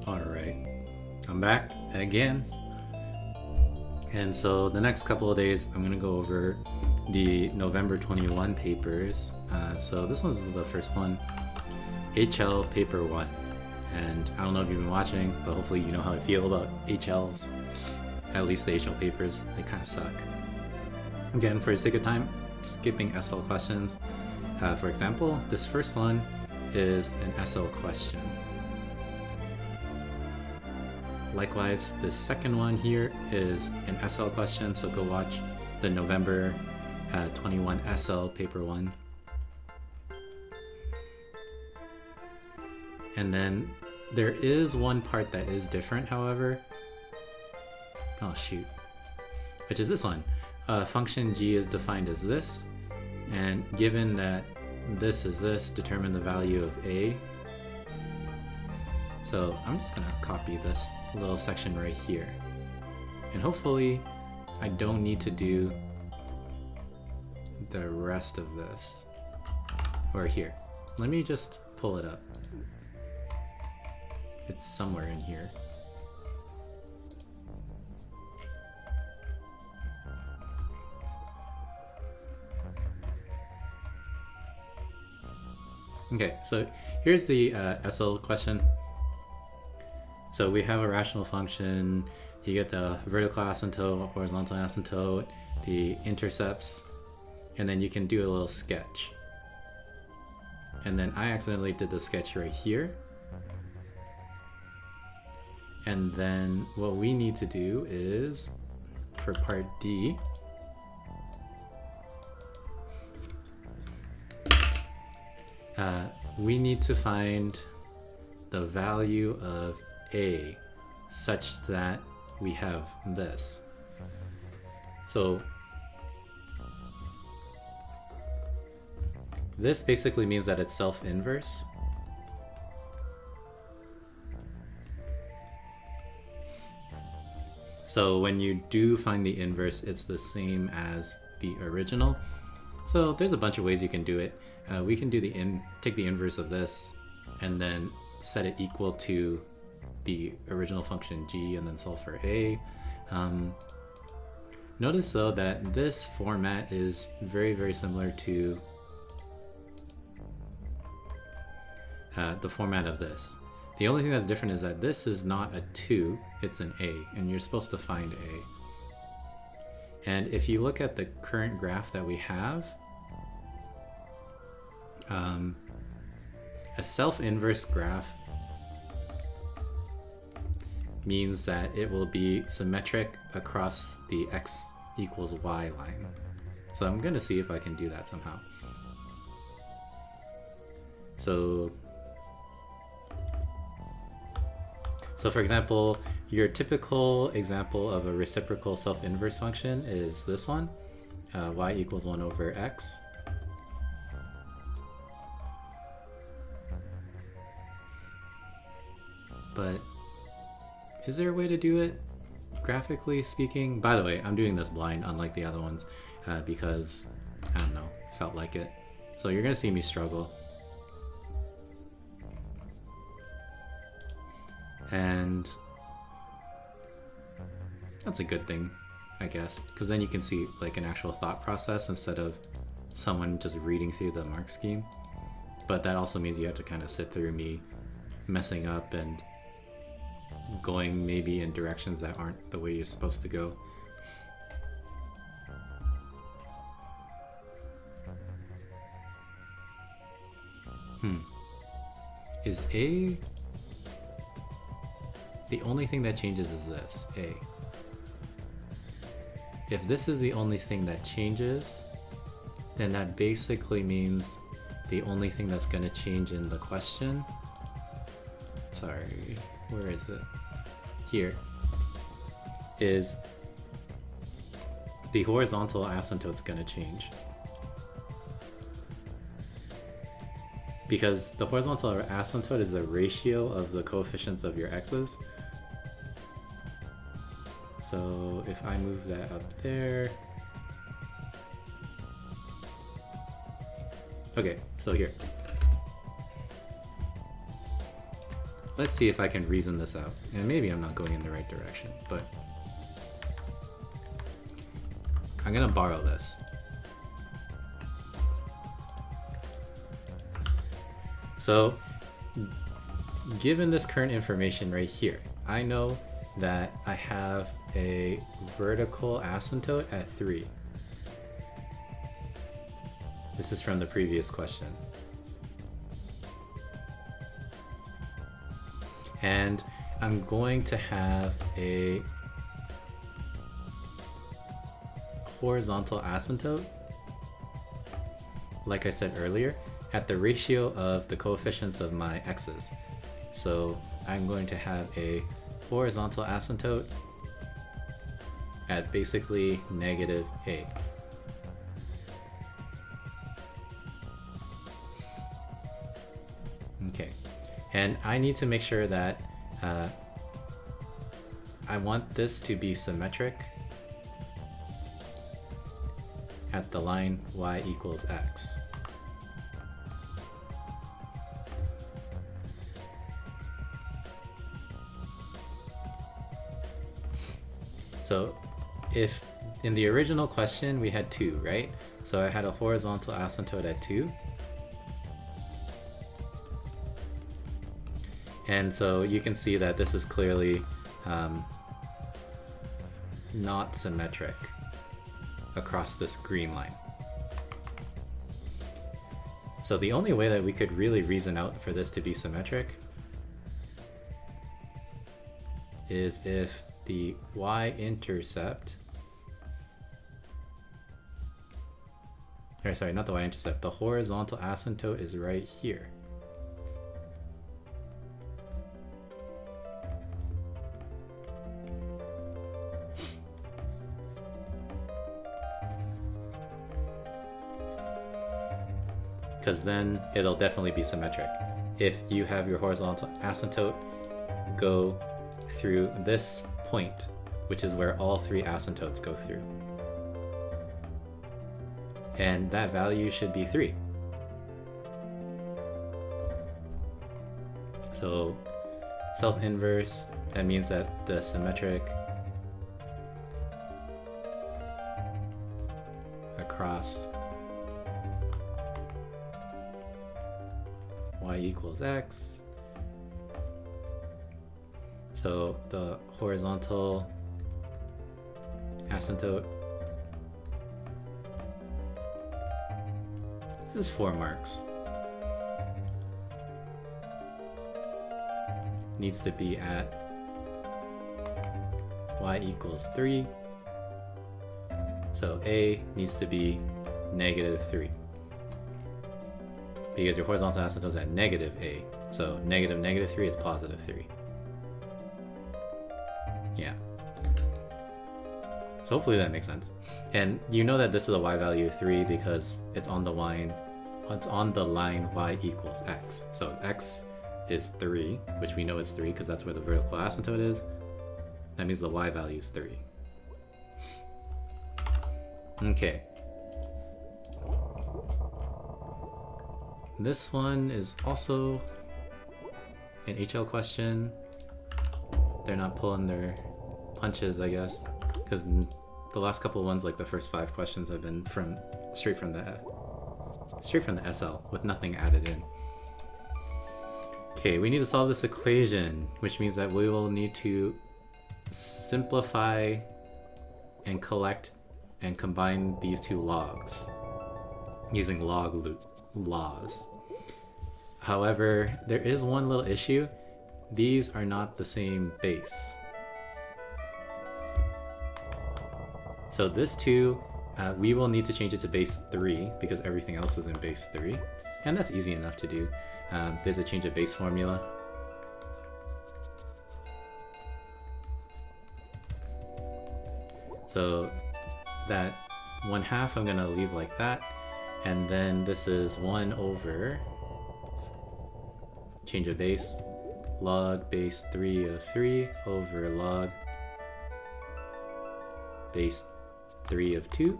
Alright, I'm back again. And so the next couple of days, I'm going to go over the November 21 papers. So this one's the first one, HL Paper 1. And I don't know if you've been watching, but hopefully you know how I feel about HLs. At least the HL papers, they kind of suck. Again, for the sake of time, skipping SL questions. For example, this first one is an SL question. Likewise, the second one here is an SL question, so go watch the November 21 SL Paper 1. And then there is one part that is different, however. Oh shoot. Which is this one. Function g is defined as this, and given that this is this, determine the value of a. So I'm just gonna copy this little section right here. And hopefully I don't need to do the rest of this. Or here. Let me just pull it up. It's somewhere in here. Okay, so here's the SL question. So we have a rational function, you get the vertical asymptote, horizontal asymptote, the intercepts, and then you can do a little sketch. And then I accidentally did the sketch right here. And then what we need to do is, for part D, we need to find the value of a such that we have this. So this basically means that it's self-inverse. So when you do find the inverse, it's the same as the original. So there's a bunch of ways you can do it. We can do take the inverse of this and then set it equal to the original function g and then solve for a. Notice though that this format is very, very similar to the format of this. The only thing that's different is that this is not a 2, it's an a, and you're supposed to find a. And if you look at the current graph that we have, a self-inverse graph means that it will be symmetric across the x equals y line. So I'm going to see if I can do that somehow. So for example, your typical example of a reciprocal self-inverse function is this one, y equals 1 over x. But is there a way to do it, graphically speaking? By the way, I'm doing this blind, unlike the other ones, because, I don't know, felt like it. So you're going to see me struggle. And that's a good thing, I guess, because then you can see like an actual thought process instead of someone just reading through the mark scheme. But that also means you have to kind of sit through me messing up and going maybe in directions that aren't the way you're supposed to go. Is a... The only thing that changes is this, a. If this is the only thing that changes, then that basically means the only thing that's going to change in the question, sorry, where is it? Here, is the horizontal asymptote's going to change. Because the horizontal asymptote is the ratio of the coefficients of your x's. So if I move that up there. Okay, so here. let's see if I can reason this out. And maybe I'm not going in the right direction, but I'm gonna borrow this. So, given this current information right here, I know that I have a vertical asymptote at 3. This is from the previous question. And I'm going to have a horizontal asymptote, like I said earlier, at the ratio of the coefficients of my x's. So I'm going to have a horizontal asymptote at basically negative a. Okay, and I need to make sure that I want this to be symmetric at the line y equals x. So if in the original question we had 2, right? So I had a horizontal asymptote at 2. And so you can see that this is clearly not symmetric across this green line. So the only way that we could really reason out for this to be symmetric is if the y-intercept, or sorry, not the y-intercept, the horizontal asymptote is right here. Because then it'll definitely be symmetric. If you have your horizontal asymptote go through this point, which is where all 3 asymptotes go through. And that value should be 3. So self-inverse, that means that the symmetric across y equals x. So the horizontal asymptote, this is 4 marks, needs to be at y equals 3. So a needs to be negative 3. Because your horizontal asymptote is at negative a. So negative 3 is positive 3. Yeah. So hopefully that makes sense. And you know that this is a y value of 3 because it's on the line y equals x. So x is 3, which we know it's 3 because that's where the vertical asymptote is. That means the y value is 3. Okay. This one is also an HL question. They're not pulling their punches, I guess, because the last couple of ones, like the first 5 questions, have been straight from the SL with nothing added in. Okay, we need to solve this equation, which means that we will need to simplify and collect and combine these 2 logs using log laws. However, there is one little issue. These are not the same base. So this 2, we will need to change it to base 3 because everything else is in base 3. And that's easy enough to do. There's a change of base formula. So that 1/2 I'm gonna leave like that. And then this is 1 over change of base, log base 3 of 3 over log base 3 of 2.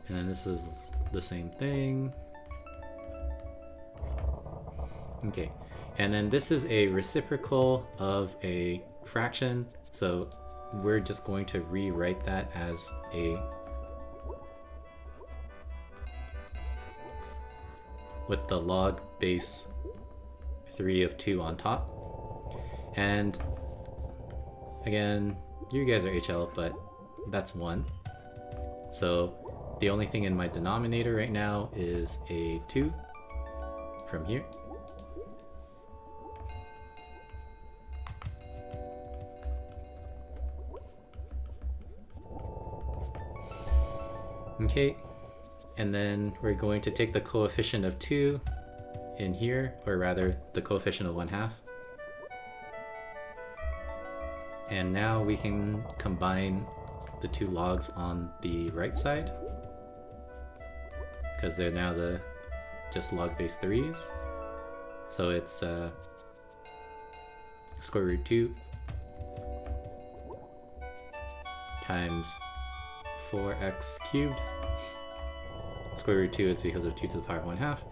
And then this is the same thing. Okay, and then this is a reciprocal of a fraction, so we're just going to rewrite that as a with the log base 3 of 2 on top. And again, you guys are HL, but that's 1. So the only thing in my denominator right now is a 2 from here. Okay, and then we're going to take the coefficient of 2 in here, or rather the coefficient of 1/2. And now we can combine the two logs on the right side, because they're now just log base 3s. So it's square root 2 times 4x cubed. Square root 2 is because of 2 to the power 1/2.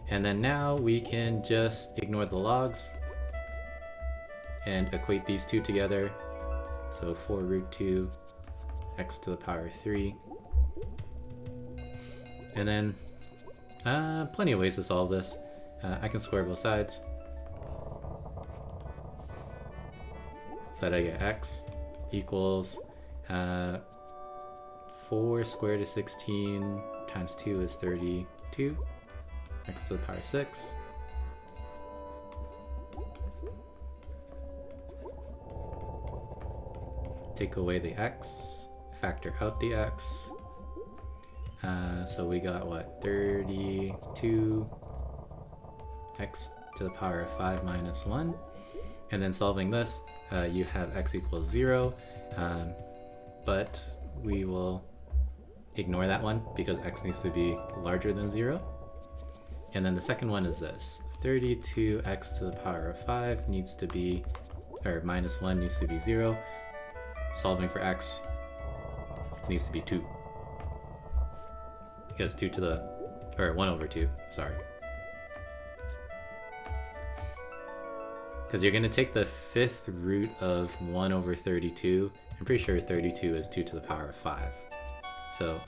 And then now we can just ignore the logs and equate these two together. So 4 root 2 x to the power 3. And then plenty of ways to solve this. I can square both sides so that I get x equals 4 squared is 16 times 2 is 32, x to the power 6. Take away the x, factor out the x. So we got what, 32 x to the power of 5 minus 1. And then solving this, you have x equals 0, but we will ignore that one because x needs to be larger than 0. And then the second one is this, 32x to the power of 5 needs to be, or minus 1 needs to be 0. Solving for x needs to be 2. Because 2 to the, or 1 over 2, sorry. Because you're going to take the 5th root of 1 over 32. I'm pretty sure 32 is 2 to the power of 5. So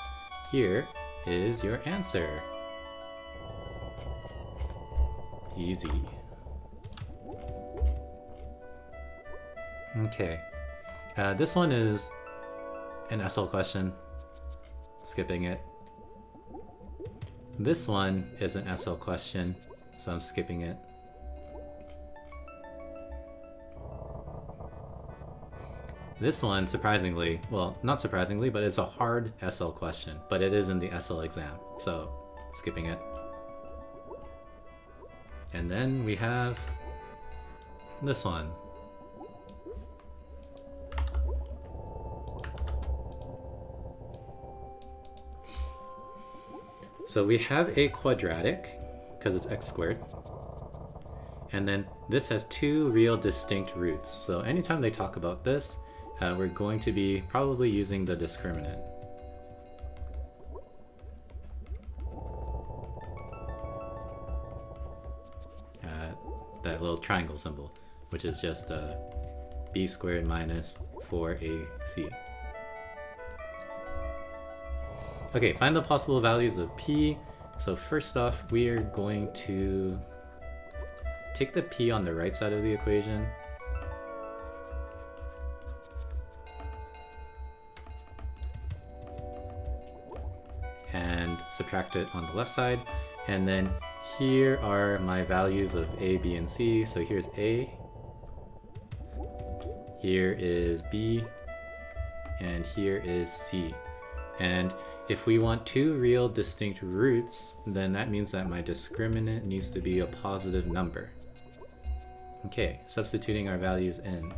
here is your answer. Easy. Okay. This one is an SL question. Skipping it. This one is an SL question, so I'm skipping it. This one, surprisingly, well, not surprisingly, but it's a hard SL question, but it is in the SL exam, so skipping it. And then we have this one. So we have a quadratic, because it's x squared. And then this has two real distinct roots. So anytime they talk about this, we're going to be probably using the discriminant. That little triangle symbol, which is just b squared minus 4ac. Okay, find the possible values of p. So first off, we are going to take the p on the right side of the equation. And subtract it on the left side. And then here are my values of a, b, and c. So here's a. Here is b. And here is c. And if we want two real distinct roots, then that means that my discriminant needs to be a positive number. Okay, substituting our values in.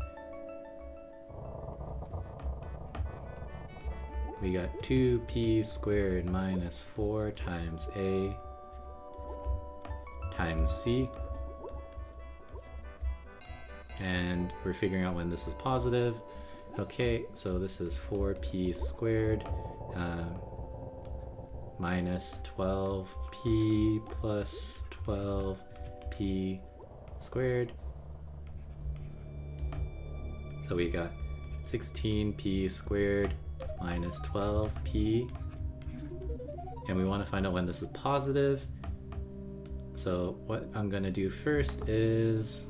We got 2p squared minus 4 times a times c. And we're figuring out when this is positive. Okay, so this is 4p squared minus 12p plus 12p squared. So we got 16p squared minus 12p. And we want to find out when this is positive. So what I'm going to do first is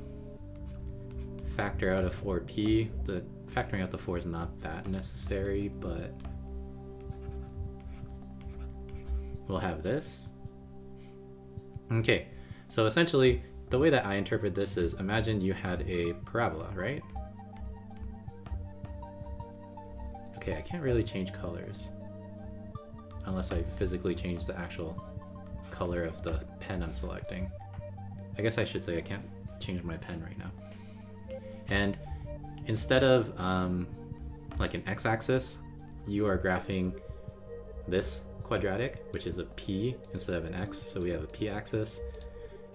factor out a 4p. The factoring out the 4 is not that necessary, but we'll have this. Okay, so essentially the way that I interpret this is, imagine you had a parabola, right? Okay, I can't really change colors unless I physically change the actual color of the pen I'm selecting. I guess I should say I can't change my pen right now. And instead of like an x-axis, you are graphing this quadratic, which is a p instead of an x, so we have a p-axis.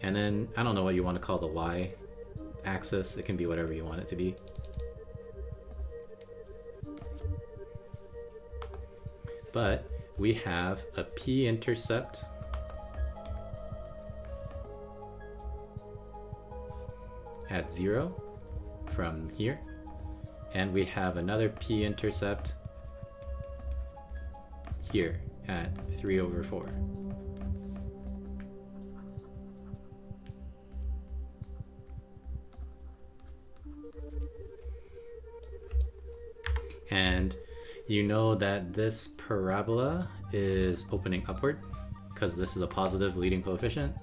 And then, I don't know what you want to call the y-axis, it can be whatever you want it to be. But we have a p-intercept at 0 from here, and we have another p-intercept here at 3/4. And you know that this parabola is opening upward because this is a positive leading coefficient.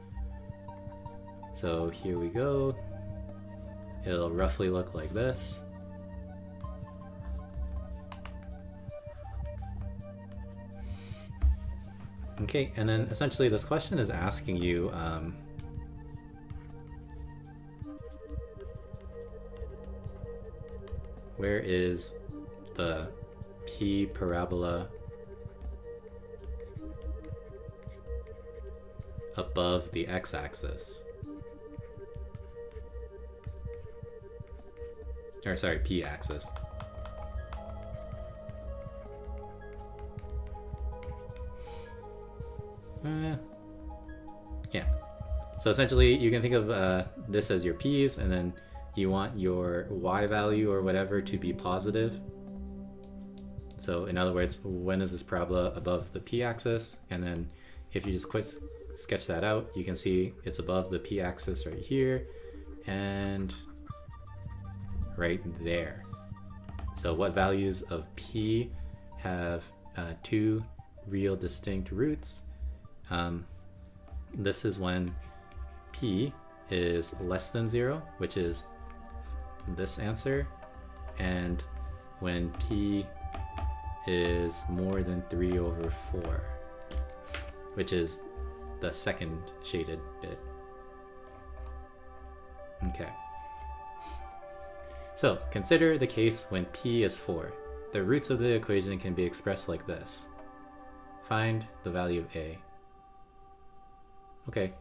So here we go. It'll roughly look like this. Okay, and then essentially this question is asking you where is the p parabola above the x-axis? Or sorry, p-axis. Yeah. So essentially, you can think of this as your p's, and then you want your y value or whatever to be positive. So in other words, when is this parabola above the p-axis? And then if you just sketch that out, you can see it's above the p-axis right here and right there. So what values of p have two real distinct roots? This is when p is less than 0, which is this answer, and when p is more than 3/4, which is the second shaded bit. Okay. So consider the case when p is 4. The roots of the equation can be expressed like this. Find the value of a. Okay,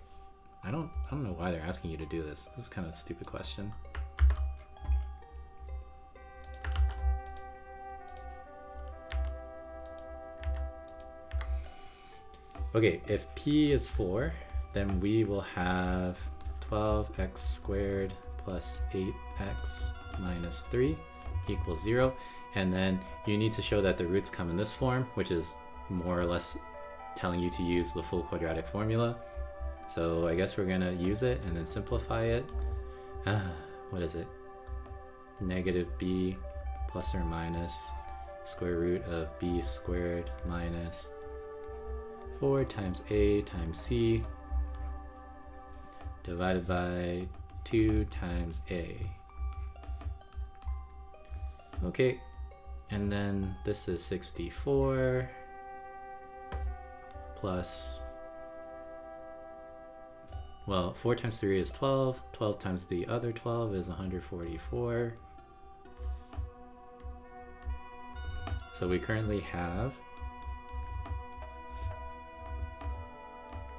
I don't know why they're asking you to do this. This is kind of a stupid question. Okay, if p is 4, then we will have 12x squared plus 8x minus 3 equals 0. And then you need to show that the roots come in this form, which is more or less telling you to use the full quadratic formula. So I guess we're gonna use it and then simplify it. What is it? Negative b plus or minus square root of b squared minus 4 times a times c divided by 2 times a. Okay, and then this is 64 plus, well, 4 times 3 is 12, 12 times the other 12 is 144. So we currently have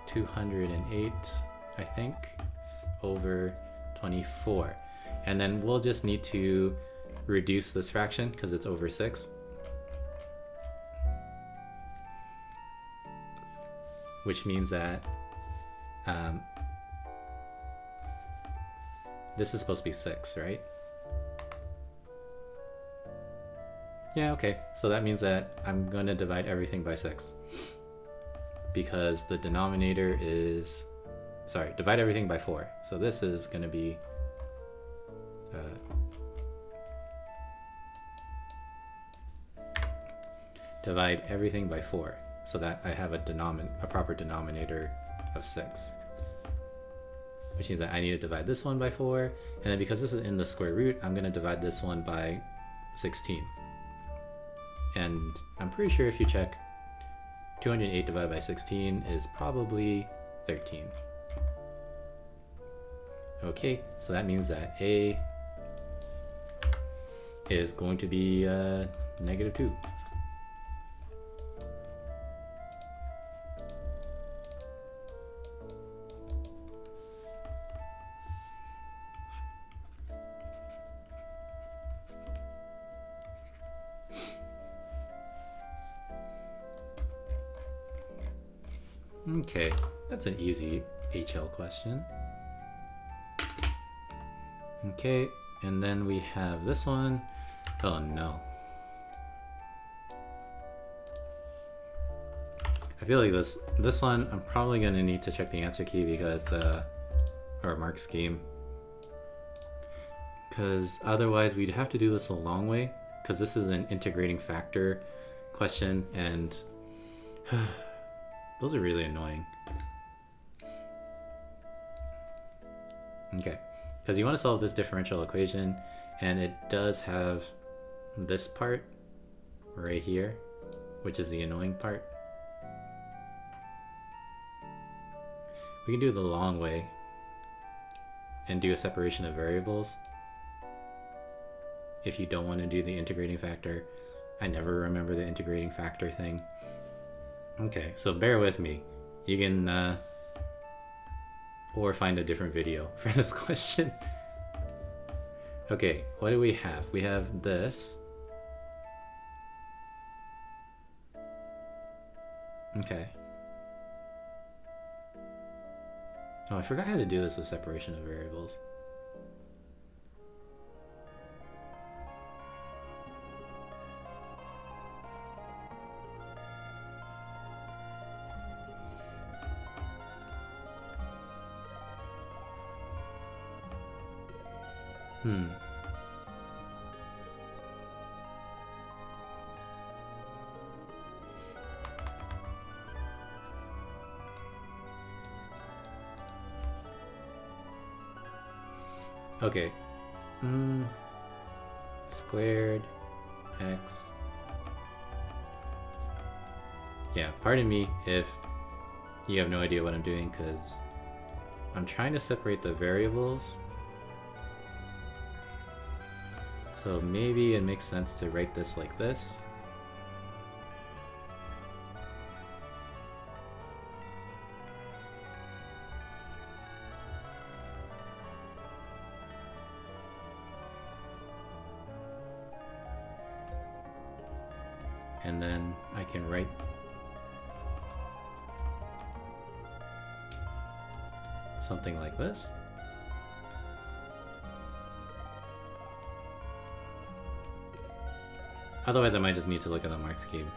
208, I think, over 24. And then we'll just need to reduce this fraction because it's over 6. Which means that This is supposed to be 6, right? Yeah, okay. So that means that I'm going to divide everything by 6. Because the denominator is... Sorry, divide everything by 4. So this is going to be... divide everything by 4. So that I have a proper denominator of 6. Which means that I need to divide this one by 4. And then because this is in the square root, I'm going to divide this one by 16. And I'm pretty sure if you check, 208 divided by 16 is probably 13. Okay, so that means that A is going to be -2. Okay, that's an easy HL question. Okay, and then we have this one. Oh no. I feel like this one, I'm probably gonna need to check the answer key because, or mark scheme. Because otherwise we'd have to do this a long way, because this is an integrating factor question, and those are really annoying. Okay, because you want to solve this differential equation, and it does have this part right here, which is the annoying part. We can do it the long way and do a separation of variables. If you don't want to do the integrating factor, I never remember the integrating factor thing. Okay, so bear with me. You can, or find a different video for this question. Okay, what do we have? We have this. Okay. Oh, I forgot how to do this with separation of variables. Okay. Squared x. Yeah, pardon me if you have no idea what I'm doing, because I'm trying to separate the variables. So maybe it makes sense to write this like this. And then I can write something like this. Otherwise I might just need to look at the mark scheme.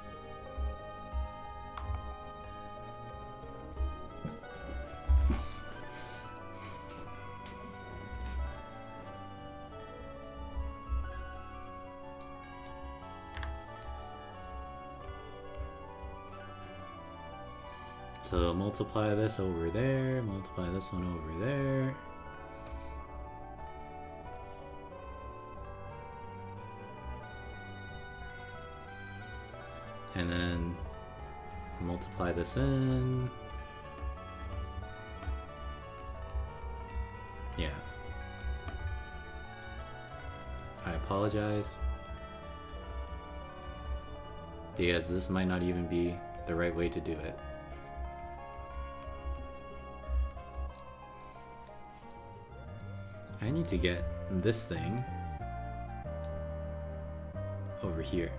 So multiply this over there, multiply this one over there. And then multiply this in. Yeah. I apologize, because this might not even be the right way to do it. I need to get this thing over here.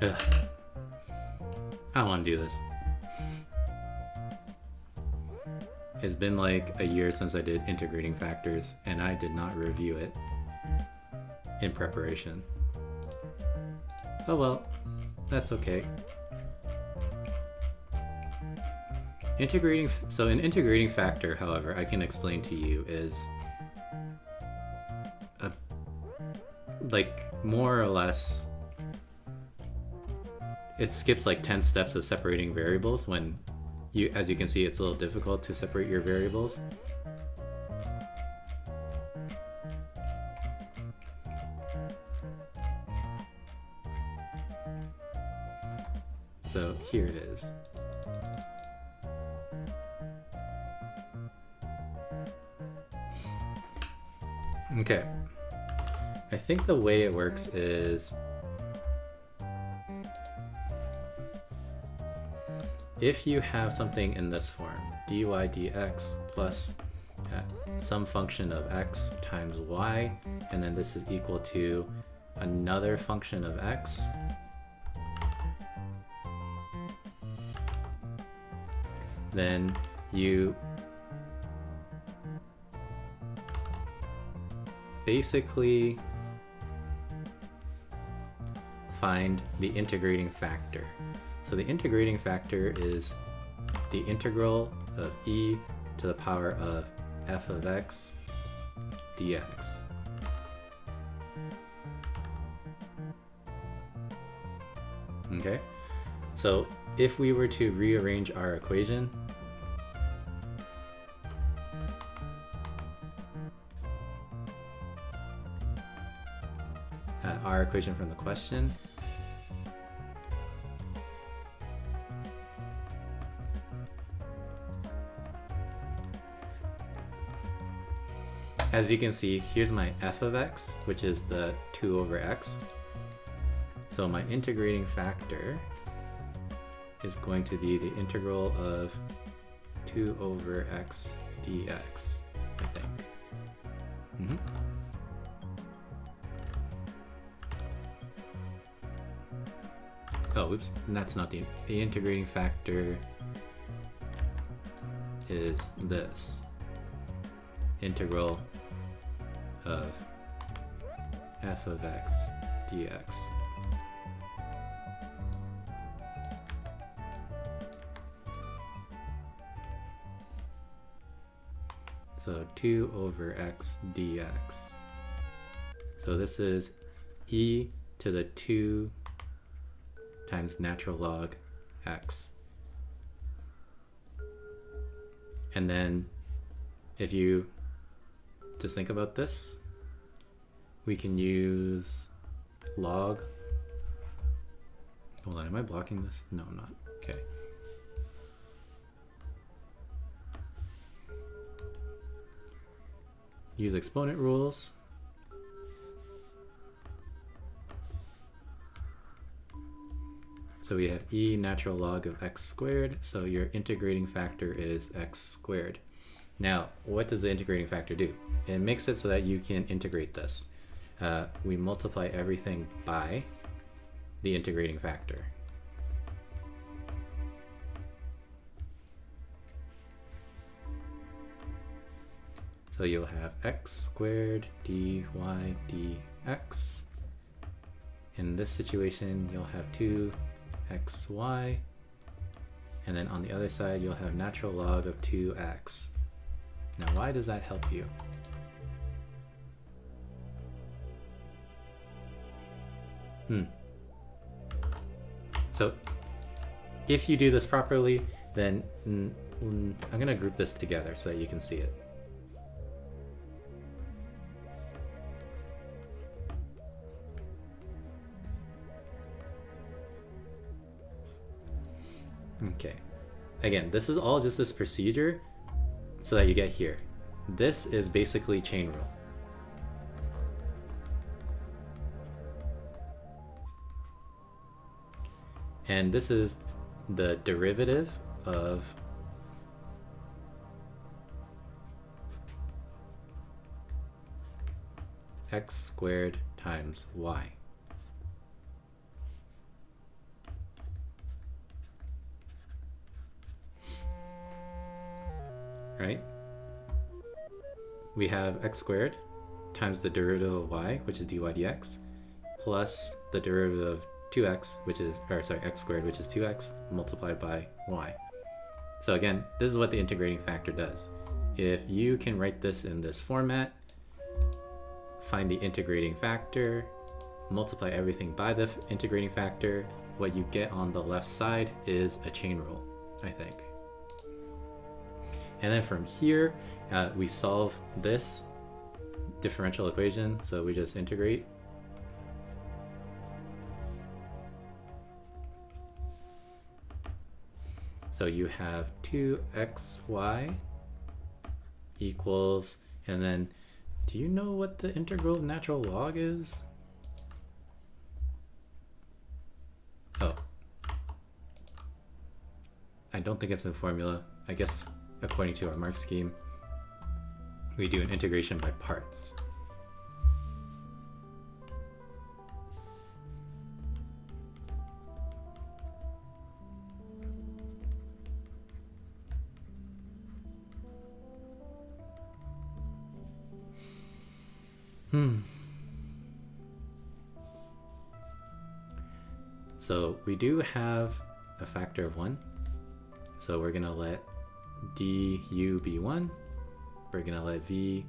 Ugh. I don't want to do this. It's been like a year since I did integrating factors, and I did not review it in preparation. Oh well, that's okay. So an integrating factor, however, I can explain to you is like more or less it skips like 10 steps of separating variables when as you can see, it's a little difficult to separate your variables. So here it is. Okay. I think the way it works is if you have something in this form, dy dx plus some function of x times y, and then this is equal to another function of x, then you basically find the integrating factor. So the integrating factor is the integral of e to the power of f of x dx. Okay, so if we were to rearrange our equation, from the question, as you can see, here's my f of x, which is the 2 over x. So my integrating factor is going to be the integral of 2 over x dx, I think. Oh, oops, that's not the integrating factor is this integral of f of x dx. So 2 over x dx. So this is e to the 2 times natural log x. And then if you just think about this, we can use log. Hold on, am I blocking this? No, I'm not. Okay. Use exponent rules. So we have e natural log of x squared, so your integrating factor is x squared. Now, what does the integrating factor do? It makes it so that you can integrate this. We multiply everything by the integrating factor. So you'll have x squared dy dx. In this situation, you'll have 2xy, and then on the other side you'll have natural log of 2x. Now why does that help you? So if you do this properly, then I'm gonna group this together so that you can see it. Okay, again, this is all just this procedure so that you get here. This is basically chain rule. And this is the derivative of x squared times y. right? We have x squared times the derivative of y, which is dy dx, plus the derivative of 2x, which is, or sorry, x squared, which is 2x, multiplied by y. So again, this is what the integrating factor does. If you can write this in this format, find the integrating factor, multiply everything by the integrating factor, what you get on the left side is a chain rule, I think. And then from here, we solve this differential equation, so we just integrate. So you have 2xy equals, and then do you know what the integral of natural log is? Oh, I don't think it's in formula. I guess according to our mark scheme, we do an integration by parts. So we do have a factor of 1. So we're going to let du be 1. We're going to let v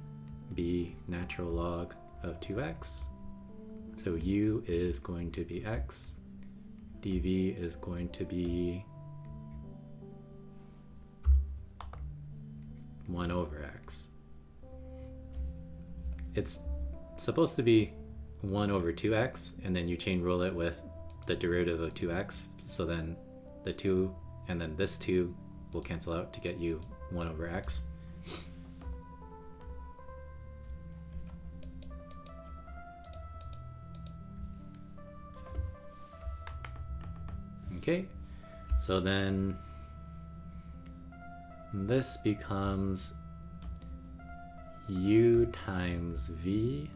be natural log of 2x. So u is going to be x. dv is going to be 1 over x. It's supposed to be 1 over 2x, and then you chain rule it with the derivative of 2x, so then the 2 and then this 2 will cancel out to get you 1 over x. Okay, so then this becomes u times v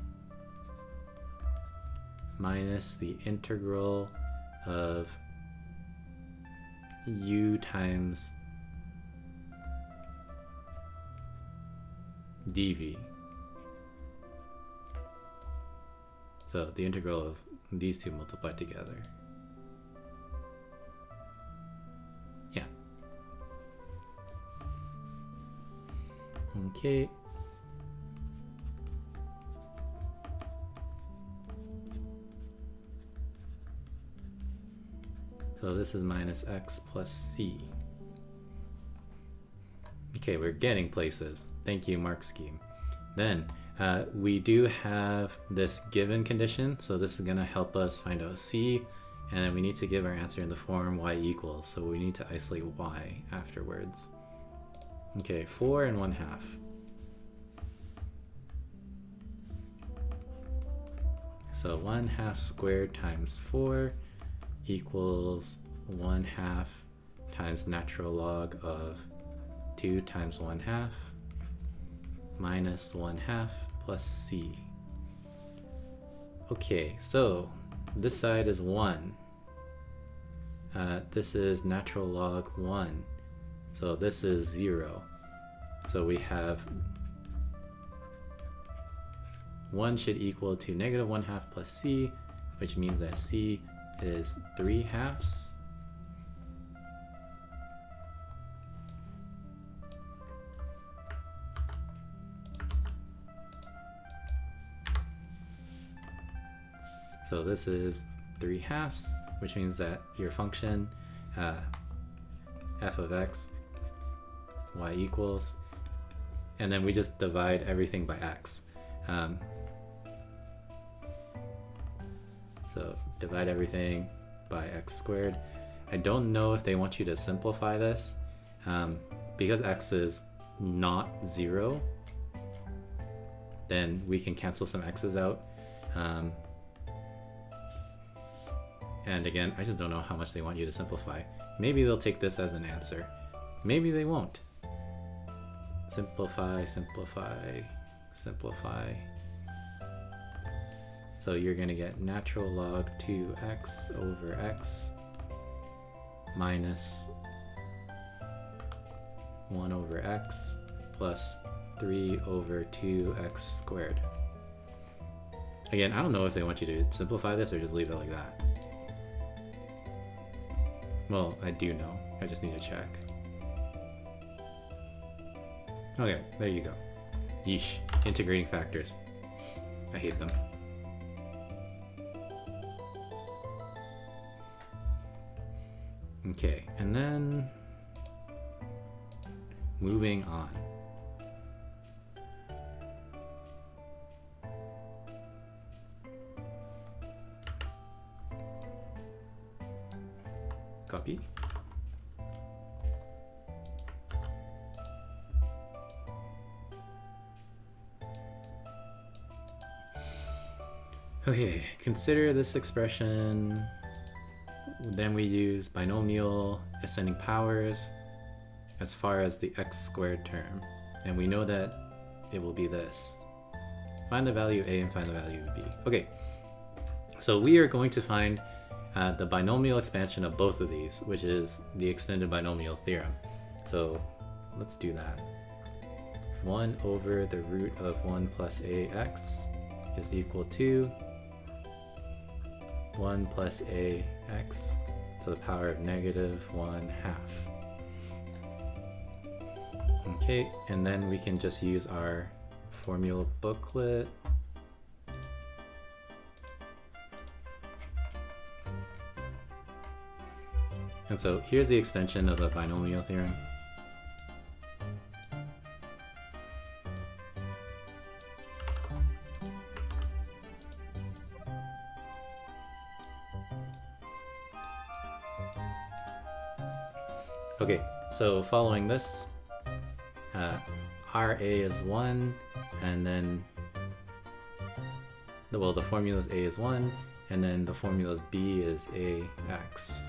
minus the integral of u times dv. So the integral of these two multiplied together. Yeah. Okay. So this is minus x plus c. Okay, we're getting places. Thank you, mark scheme. Then we do have this given condition, so this is going to help us find out c, and then we need to give our answer in the form y equals, so we need to isolate y afterwards. Okay, 4 and 1/2. So 1/2 squared times 4 equals 1/2 times natural log of 2 times 1/2 minus 1/2 plus c. Okay, so this side is 1. This is natural log 1. So this is 0. So we have 1 should equal to negative 1/2 plus c, which means that c is 3/2. So this is 3/2, which means that your function f of x, y equals, and then we just divide everything by x. So divide everything by x squared. I don't know if they want you to simplify this. Because x is not 0, then we can cancel some x's out. And again, I just don't know how much they want you to simplify. Maybe they'll take this as an answer. Maybe they won't. Simplify, simplify, simplify. So you're going to get natural log 2x over x minus 1 over x plus 3 over 2x squared. Again, I don't know if they want you to simplify this or just leave it like that. Well, I do know. I just need to check. Okay, there you go. Yeesh. Integrating factors. I hate them. Okay, and then moving on. Copy. Okay, consider this expression. Then we use binomial ascending powers as far as the x squared term. And we know that it will be this. Find the value A and find the value B. Okay, so we are going to find the binomial expansion of both of these, which is the extended binomial theorem. So let's do that. 1 over the root of 1 plus ax is equal to 1 plus ax to the power of negative 1/2. Okay, and then we can just use our formula booklet. And so here's the extension of the binomial theorem. Okay, so following this, RA is 1, and then, well, the formula's A is 1, and then the formula's B is AX.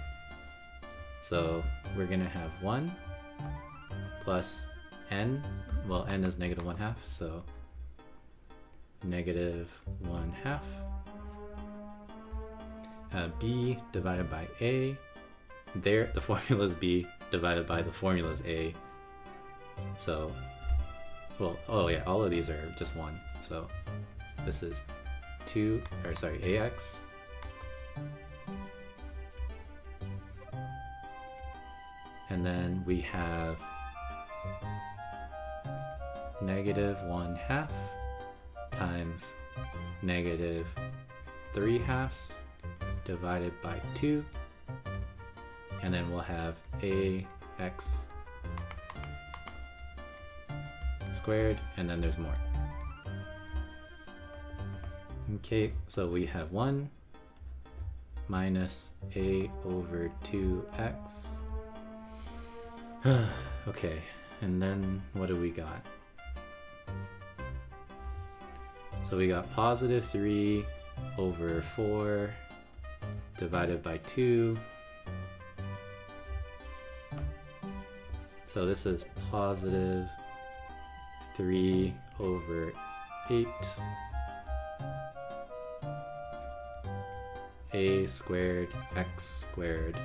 So we're gonna have 1 plus n, well, n is negative 1/2, so negative 1/2. B divided by A, there the formula is B divided by the formula is A. So, well, oh yeah, all of these are just 1. So this is AX. And then we have negative 1/2 times negative 3/2 divided by 2. And then we'll have AX squared, and then there's more. Okay, so we have 1 minus A over 2x. Okay, and then what do we got? So we got positive 3 over 4 divided by 2. So this is positive 3 over 8 A squared x squared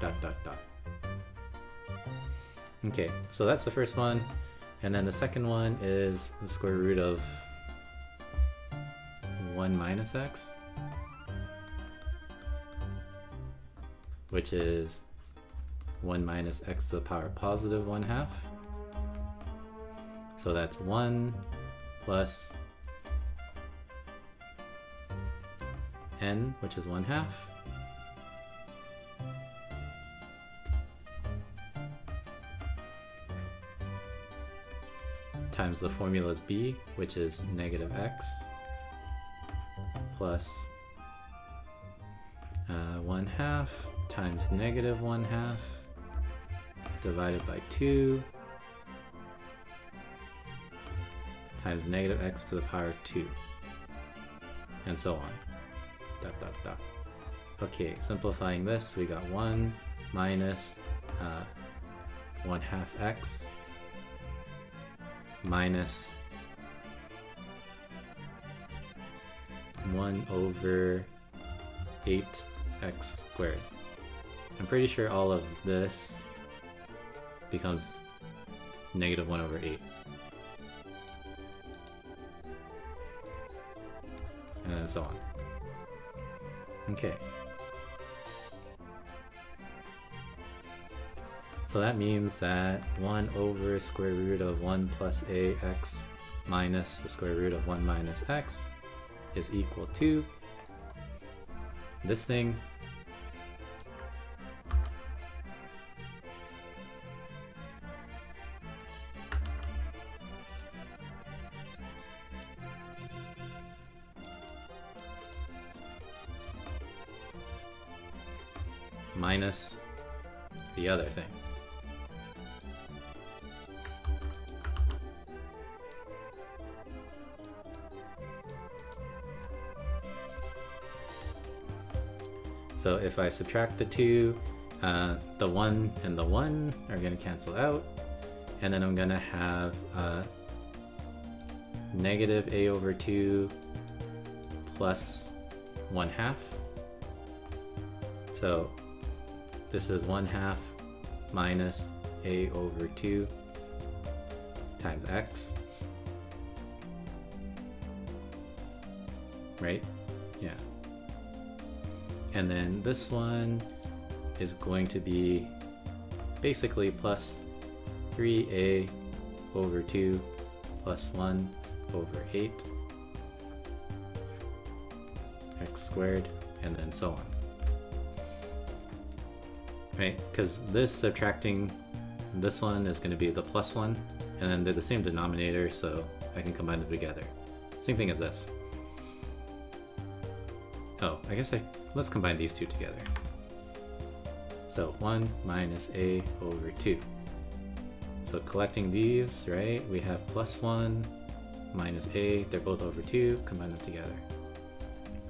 dot dot dot. Okay, so that's the first one, and then the second one is the square root of 1 minus x, which is 1 minus x to the power positive 1/2. So that's 1 plus n, which is 1/2. Times the formula's b, which is negative x, plus 1/2 times negative 1/2 divided by 2 times negative x to the power of 2, and so on. Dot dot dot. Okay, simplifying this, we got 1 minus 1/2 x minus 1 over 8x squared. I'm pretty sure all of this becomes negative 1 over 8. And so on. Okay. So that means that 1 over square root of 1 plus ax minus the square root of 1 minus x is equal to this thing. Minus the other thing. So if I subtract the 2, the 1 and the 1 are going to cancel out, and then I'm going to have negative a over 2 plus 1/2. So this is 1/2 minus a over 2 times x, right? Yeah. And then this one is going to be basically plus 3a over 2 plus 1 over 8 x squared, and then so on. Right, because this subtracting this one is going to be the plus 1, and then they're the same denominator, so I can combine them together. Same thing as this. Oh, I guess let's combine these two together. So 1 minus a over 2. So collecting these, right, we have plus 1 minus a, they're both over 2, combine them together.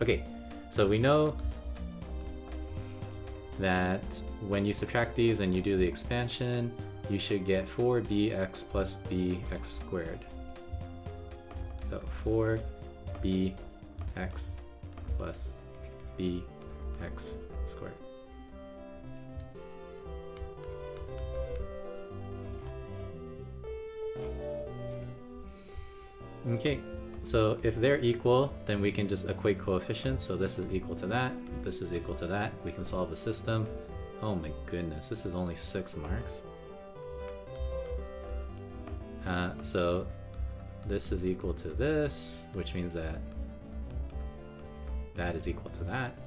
Okay, so we know that when you subtract these and you do the expansion, you should get 4bx plus bx squared. So 4bx plus bx squared. Okay, so if they're equal, then we can just equate coefficients. So this is equal to that, this is equal to that. We can solve the system. Oh my goodness, this is only 6 marks. So this is equal to this, which means that that is equal to that.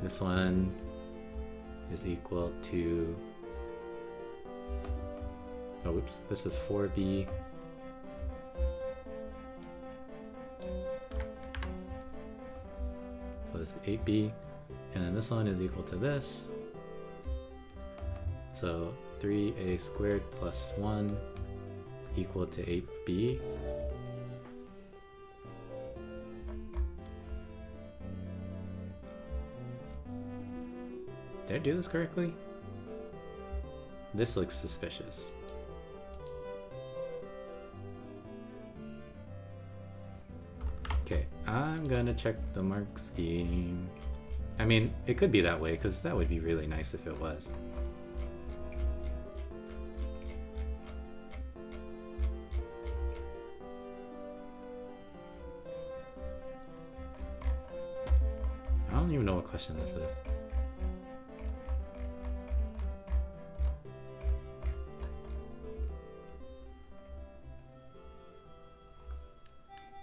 This one is equal to, oh oops, this is 4b plus 8b, and then this one is equal to this. So 3a squared plus 1 is equal to 8b. Did I do this correctly? This looks suspicious. Okay, I'm gonna check the mark scheme. I mean, it could be that way, because that would be really nice if it was. I don't even know what question this is.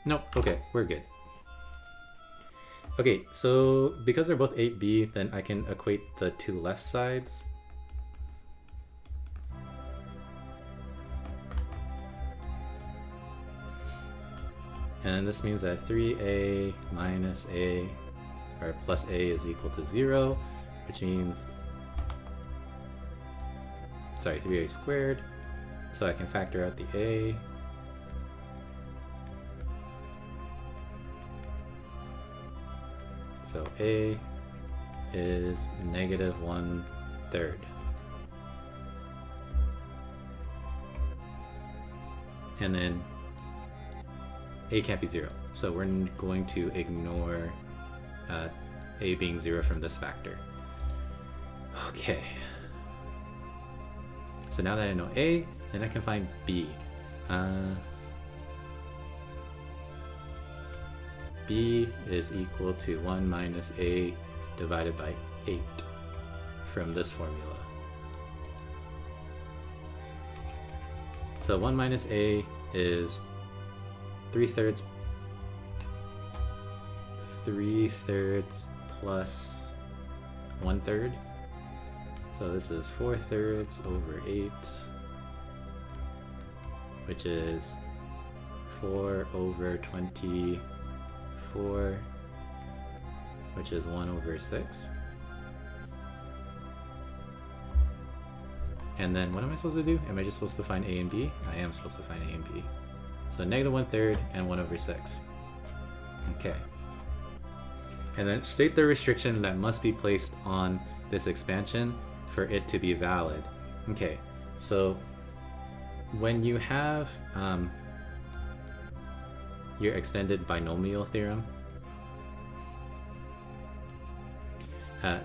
Nope, okay, we're good. Okay, so because they're both 8b, then I can equate the two left sides. And this means that 3a minus a, or plus a, is equal to 0, which means, sorry, 3a squared. So I can factor out the a. So a is negative 1/3. And then a can't be 0. So we're going to ignore a being 0 from this factor. Okay. So now that I know A, then I can find B. B is equal to 1 minus A divided by 8 from this formula. So 1 minus A is 3/3 plus 1/3. So this is 4/3 over 8, which is 4 over 24, which is 1 over 6. And then what am I supposed to do? Am I just supposed to find A and B? I am supposed to find A and B. So negative 1/3 and 1 over 6. Okay. And then state the restriction that must be placed on this expansion for it to be valid. Okay, so when you have your extended binomial theorem,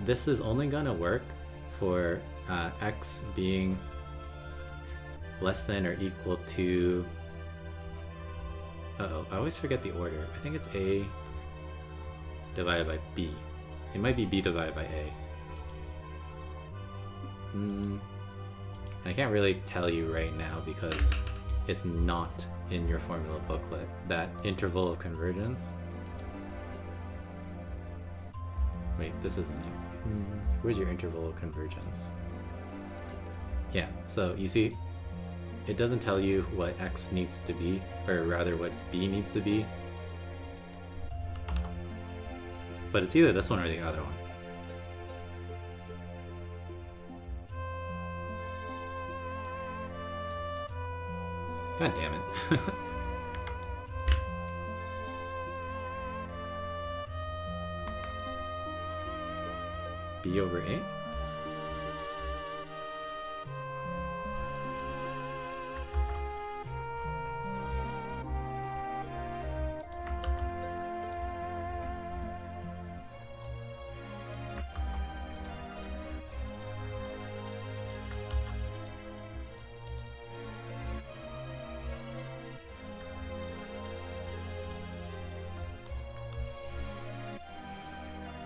this is only gonna work for x being less than or equal to... Uh-oh, I always forget the order. I think it's A divided by B. It might be B divided by A. I can't really tell you right now because it's not in your formula booklet, that interval of convergence. Wait, this isn't it. Where's your interval of convergence? Yeah, so you see, it doesn't tell you what x needs to be, or rather what b needs to be. But it's either this one or the other one. God damn it. B over A?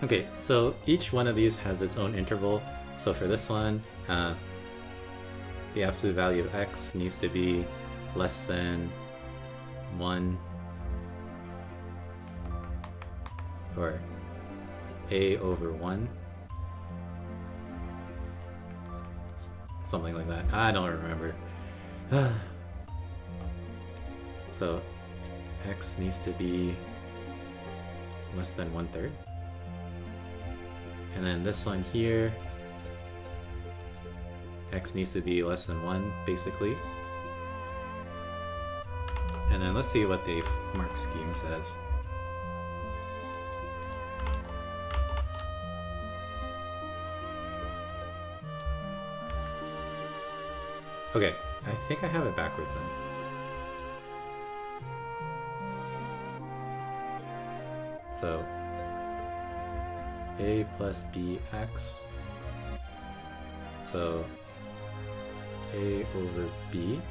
Okay, so each one of these has its own interval. So for this one, the absolute value of x needs to be less than 1, or a over 1. Something like that. I don't remember. So x needs to be less than 1/3. And then this one here, x needs to be less than 1, basically. And then let's see what the mark scheme says. Okay, I think I have it backwards then. So a plus bx, so a over b.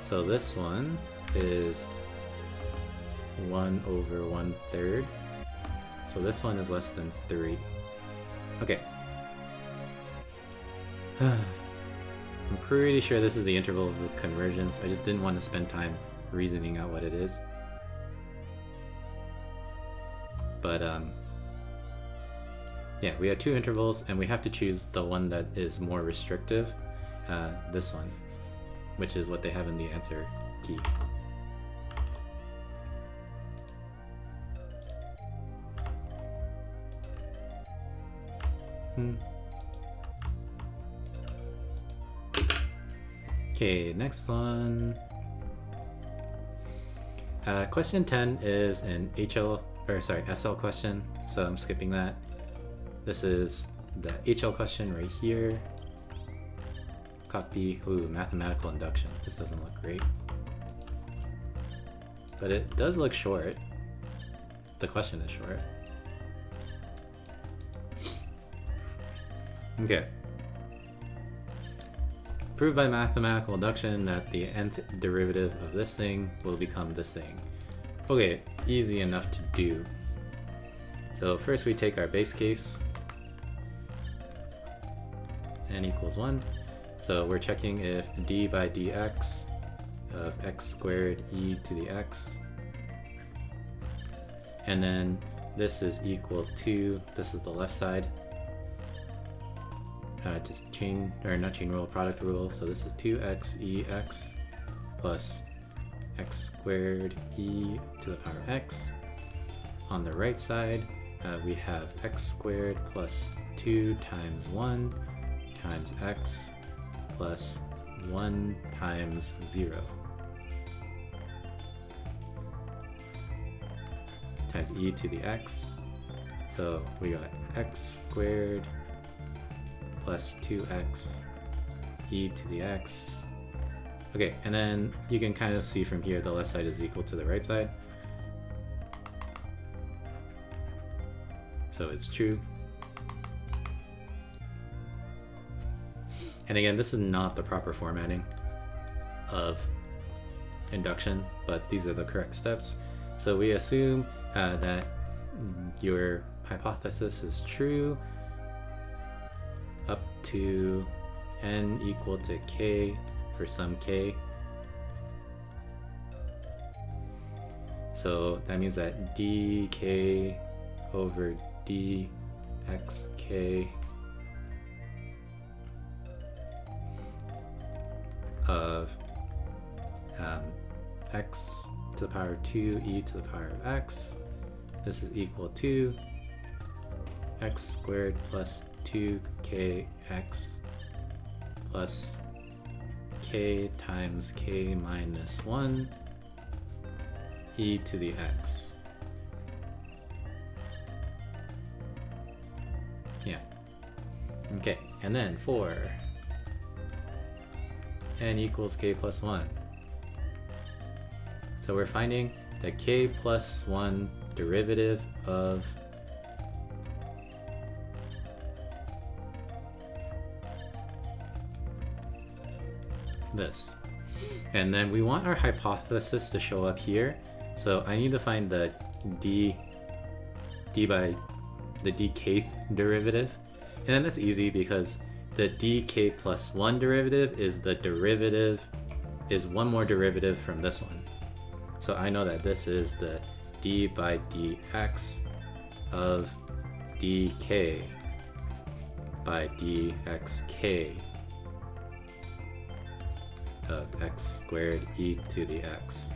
So this one is 1 over 1/3. So this one is less than 3. Okay. I'm pretty sure this is the interval of convergence. I just didn't want to spend time reasoning out what it is. But yeah, we have two intervals and we have to choose the one that is more restrictive, this one, which is what they have in the answer key. Okay, next one. Question 10 is an SL question, so I'm skipping that. This is the HL question right here. Copy. Ooh, mathematical induction. This doesn't look great. But it does look short. The question is short. Okay. prove by mathematical induction that the nth derivative of this thing will become this thing. Okay, easy enough to do. So first we take our base case, n equals 1. So we're checking if d by dx of x squared e to the x, and then this is equal to, this is the left side, just chain, or not chain rule, product rule. So this is 2x ex plus x squared e to the power of x. On the right side, we have x squared plus 2 times 1 times x plus 1 times 0 times e to the x. So we got x squared plus 2x e to the x. Okay, and then you can kind of see from here the left side is equal to the right side. So it's true. And again, this is not the proper formatting of induction, but these are the correct steps. So we assume that your hypothesis is true up to n equal to k for some k. So that means that dk over dxk of x to the power of 2 e to the power of x, this is equal to x squared plus 2kx plus k times k minus 1 e to the x. Yeah. Okay, and then for n equals k plus 1. So we're finding the k plus 1 derivative of this. And then we want our hypothesis to show up here. So I need to find the d by the dkth derivative. And then that's easy because the dk plus 1 derivative is the derivative, is one more derivative from this one. So I know that this is the d by dx of dk by dxk of x squared e to the x.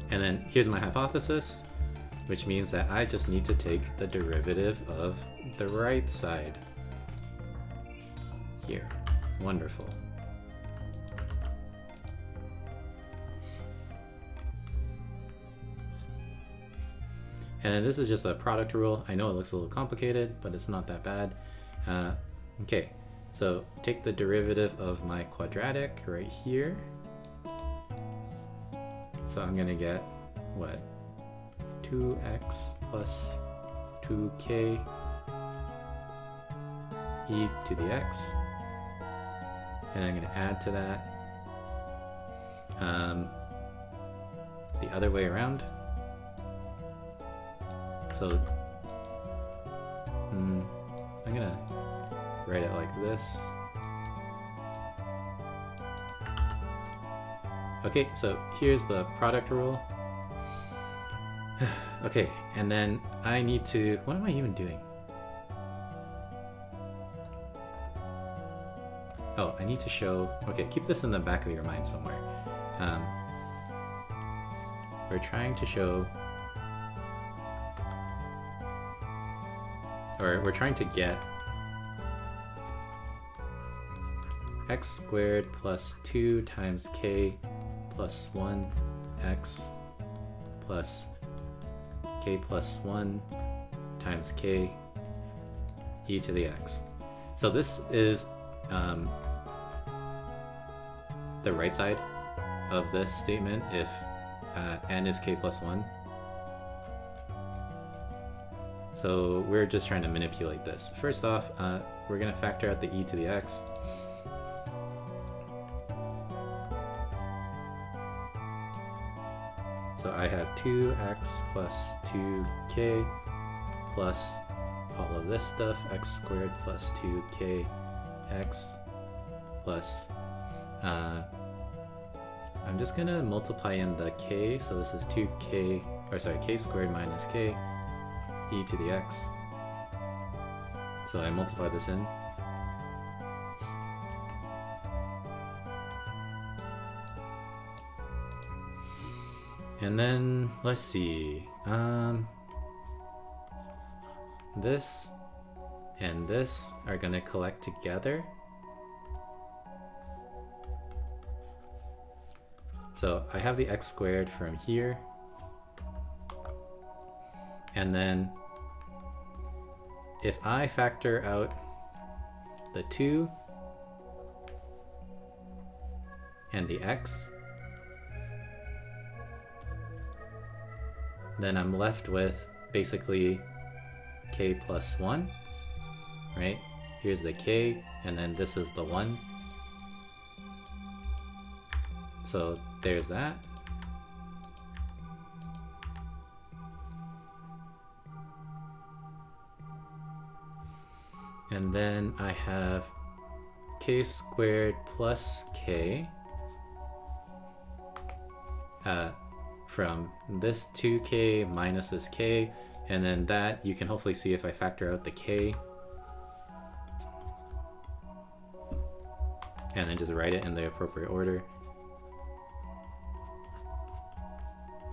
And then here's my hypothesis, which means that I just need to take the derivative of the right side here. Wonderful. And then this is just a product rule. I know it looks a little complicated, but it's not that bad. Okay, so take the derivative of my quadratic right here. So I'm gonna get, what, 2x plus 2k e to the x. And I'm gonna add to that the other way around. So I'm gonna write it like this. Okay, so here's the product rule. Okay, and then I need to, what am I even doing? Oh, I need to show, okay, keep this in the back of your mind somewhere. We're trying to show, or we're trying to get x squared plus 2 times k plus 1 x plus k plus 1 times k e to the x. So this is the right side of this statement if n is k plus 1. So we're just trying to manipulate this. First off, we're going to factor out the e to the x. So I have 2x plus 2k plus all of this stuff, x squared plus 2kx plus, I'm just going to multiply in the k, so this is 2k, or sorry, k squared minus k, e to the x. So I multiply this in. And then, let's see, this and this are going to collect together. So I have the x squared from here. And then if I factor out the 2 and the x, then I'm left with basically k plus 1, right? Here's the k, and then this is the 1. So there's that. And then I have k squared plus k from this 2k minus this k, and then that you can hopefully see if I factor out the k and then just write it in the appropriate order.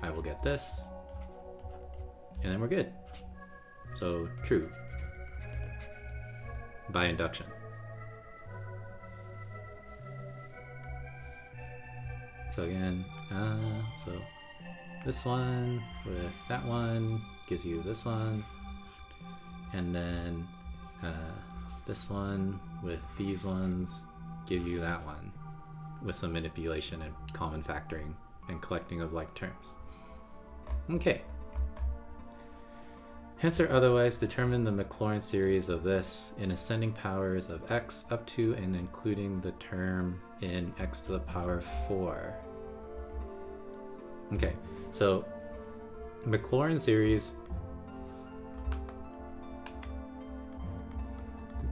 I will get this, and then we're good. So true by induction. So again, so this one with that one gives you this one, and then this one with these ones give you that one, with some manipulation and common factoring and collecting of like terms. Okay. Hence or otherwise determine the Maclaurin series of this in ascending powers of x up to and including the term in x to the power 4. Okay, so Maclaurin series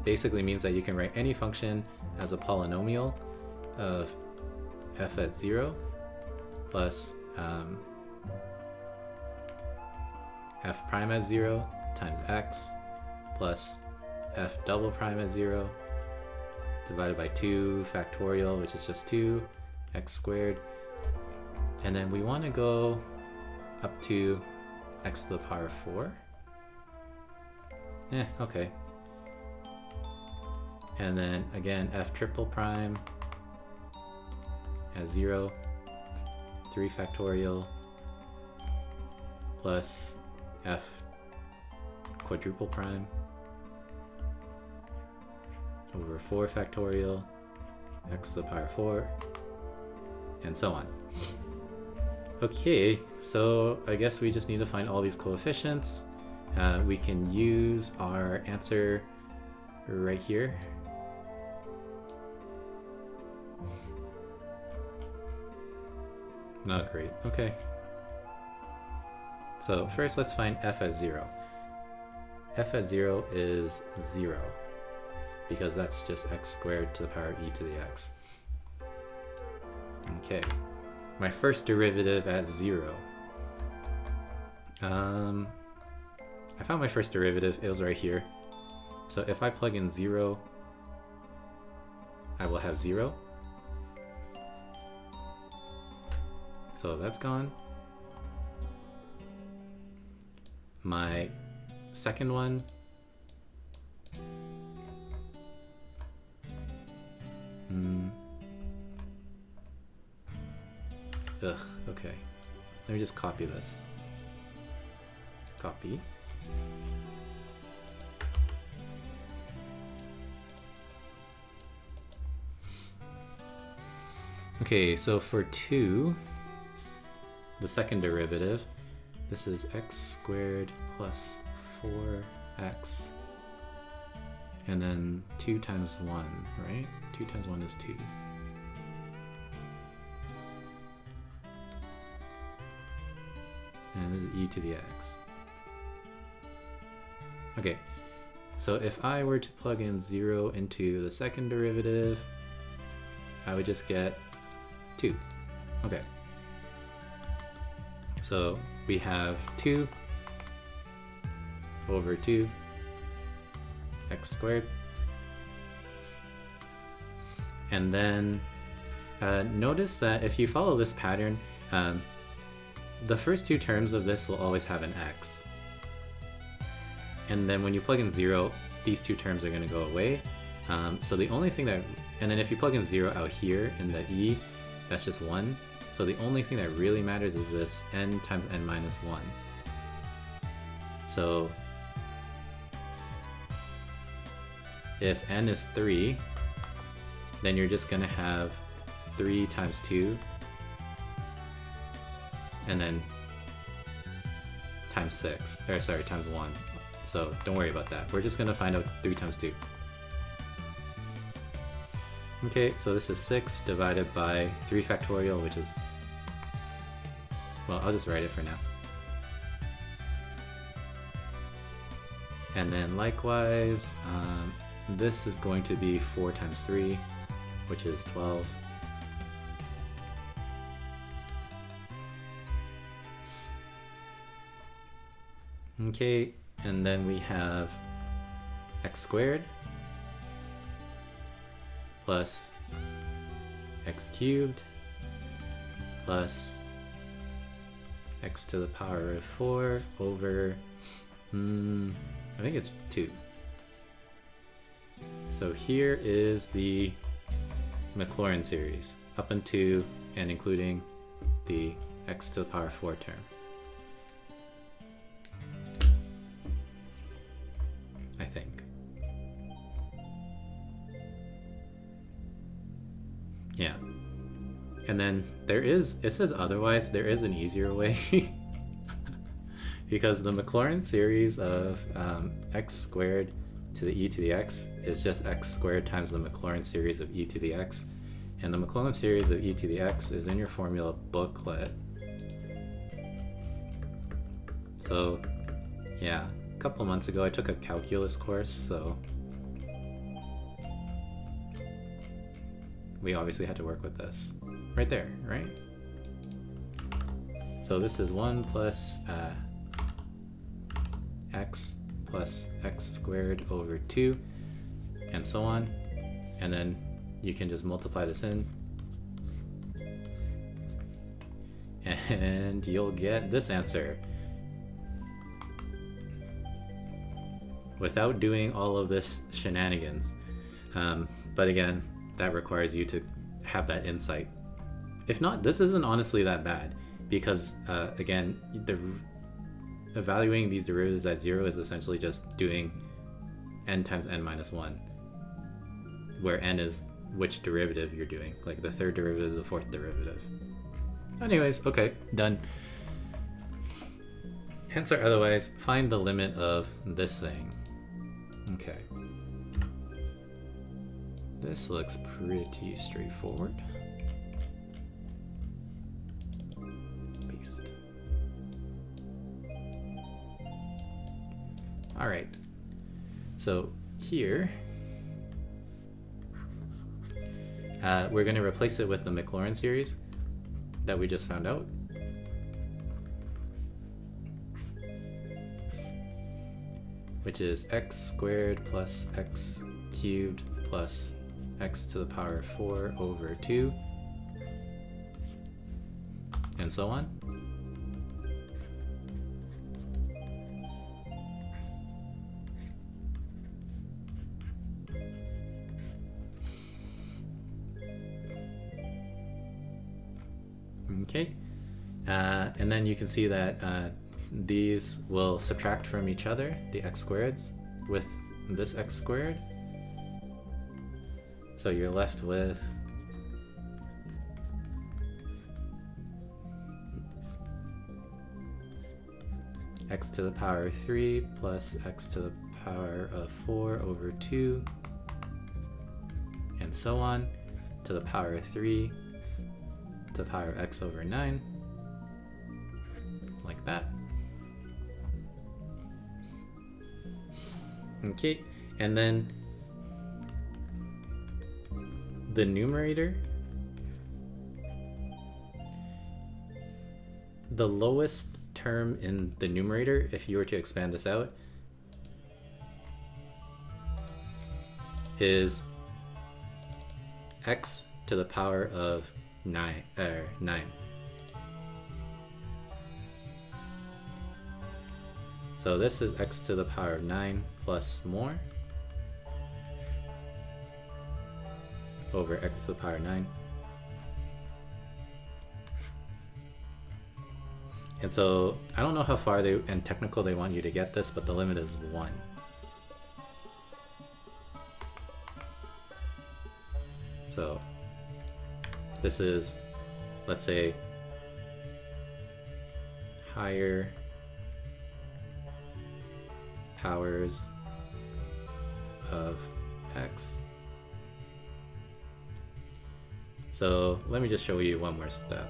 basically means that you can write any function as a polynomial of f at 0 plus f prime at 0 times x plus f double prime at 0 divided by 2 factorial, which is just 2 x squared. And then we want to go up to x to the power 4. Okay. And then again, f triple prime at 0, 3 factorial plus f quadruple prime over 4 factorial, x to the power 4, and so on. Okay, so I guess we just need to find all these coefficients. We can use our answer right here. Not great. Okay. So first let's find f at 0. F at 0 is 0 because that's just x squared to the power e to the x. Okay. My first derivative at 0. I found my first derivative. It was right here. So if I plug in 0, I will have 0. So that's gone. My second one, okay. Let me just copy this. Copy. Okay, so for 2, the second derivative, this is x squared plus 4x, and then 2 times 1, right? 2 times 1 is 2. And this is e to the x. Okay, so if I were to plug in 0 into the second derivative, I would just get 2. Okay. So we have 2 over 2 x squared. And then notice that if you follow this pattern, the first two terms of this will always have an x. And then when you plug in 0, these two terms are going to go away. So the only thing that, and then if you plug in 0 out here in the e, that's just 1. So the only thing that really matters is this n times n minus 1. So if n is 3, then you're just going to have 3 times 2, and then times 6, or sorry, times 1. So don't worry about that. We're just going to find out 3 times 2. Okay, so this is 6 divided by 3 factorial, which is, well, I'll just write it for now. And then likewise, this is going to be 4 times 3, which is 12. Okay, and then we have x squared plus x cubed plus x to the power of 4 over, I think it's 2. So here is the Maclaurin series, up into and including the x to the power 4 term. I think. Yeah. And then there is, it says otherwise, there is an easier way. Because the Maclaurin series of x squared to the e to the x is just x squared times the Maclaurin series of e to the x. And the Maclaurin series of e to the x is in your formula booklet. So, yeah. A couple months ago I took a calculus course, so we obviously had to work with this. Right there, right? So this is 1 plus x plus x squared over 2, and so on. And then you can just multiply this in, and you'll get this answer. Without doing all of this shenanigans. But again, that requires you to have that insight. If not, this isn't honestly that bad, because again, evaluating these derivatives at 0 is essentially just doing n times n minus 1, where n is which derivative you're doing, like the third derivative, the fourth derivative. Anyways, okay, done. Hence or otherwise, find the limit of this thing. Okay. This looks pretty straightforward. Paste. Alright. So here, we're going to replace it with the Maclaurin series that we just found out. Which is x squared plus x cubed plus x to the power 4 over 2, and so on. Okay, and then you can see that these will subtract from each other, the x squareds with this x squared. So you're left with x to the power 3 plus x to the power of 4 over 2, and so on, to the power of 3 to the power of x over 9, like that. Okay, and then the numerator, the lowest term in the numerator, if you were to expand this out, is x to the power of 9. So this is x to the power of 9 plus more over x to the power 9. And so I don't know how far and technical they want you to get this, but the limit is 1. So this is, let's say, higher powers of x. So let me just show you one more step.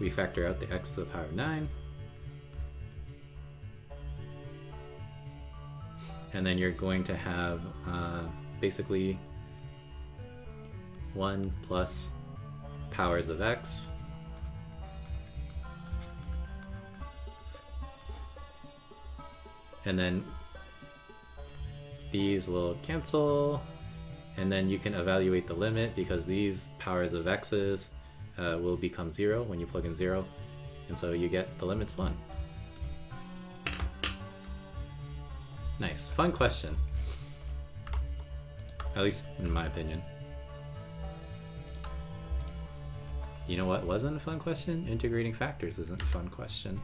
We factor out the x to the power of 9. And then you're going to have basically 1 plus powers of x and then these will cancel, and then you can evaluate the limit because these powers of x's will become 0 when you plug in 0, and so you get the limit's 1. Nice, fun question. At least in my opinion. You know what wasn't a fun question? Integrating factors isn't a fun question.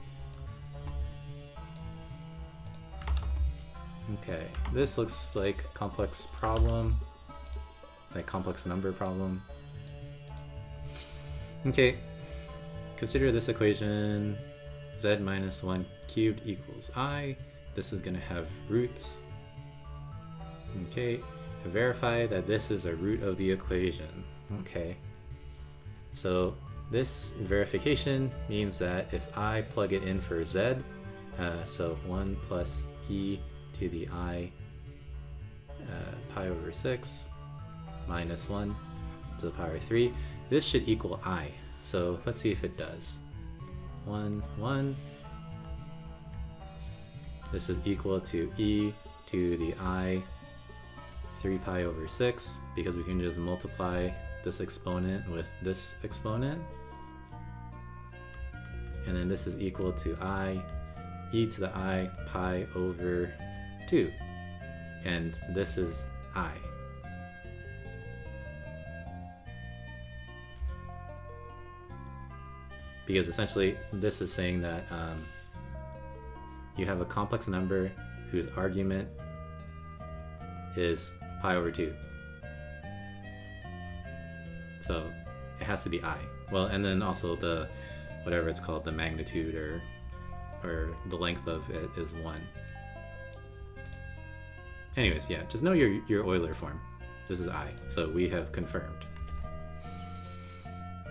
Okay, this looks like a complex problem, like complex number problem. Okay, consider this equation, z minus 1 cubed equals I. This is going to have roots. Okay, verify that this is a root of the equation. Okay, so this verification means that if I plug it in for z, so 1 plus e to the I pi over 6 minus 1 to the power 3, this should equal I. So let's see if it does. 1, 1. This is equal to e to the I 3 pi over 6, because we can just multiply this exponent with this exponent. And then this is equal to I e to the I pi over 2. And this is I. Because essentially this is saying that you have a complex number whose argument is pi over 2. So it has to be I. Well, and then also the, whatever it's called, the magnitude or the length of it is 1. Anyways, yeah, just know your Euler form. This is I, so we have confirmed.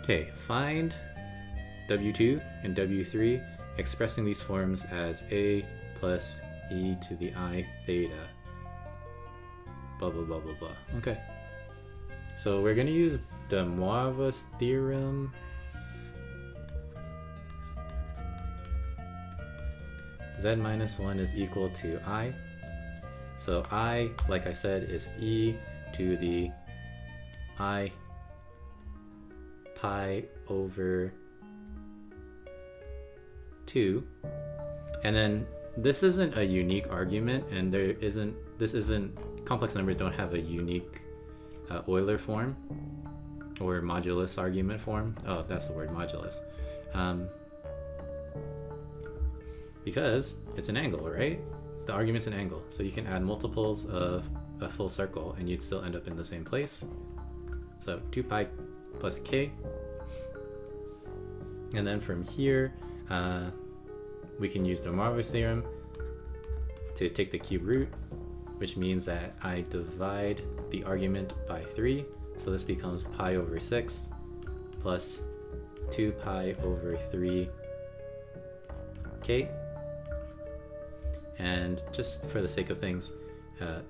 Okay, find W2 and W3, expressing these forms as A plus e to the I theta. Blah, blah, blah, blah, blah. Okay. So we're going to use de Moivre's theorem. Z minus 1 is equal to I. So I, like I said, is e to the I pi over 2. And then this isn't a unique argument, and this isn't, complex numbers don't have a unique Euler form or modulus argument form. Oh, that's the word, modulus. Because it's an angle, right? The argument's an angle, so you can add multiples of a full circle and you'd still end up in the same place. So 2 pi plus k. And then from here, we can use the Marvel's theorem to take the cube root, which means that I divide the argument by 3. So this becomes pi over 6 plus 2 pi over 3 k. And just for the sake of things,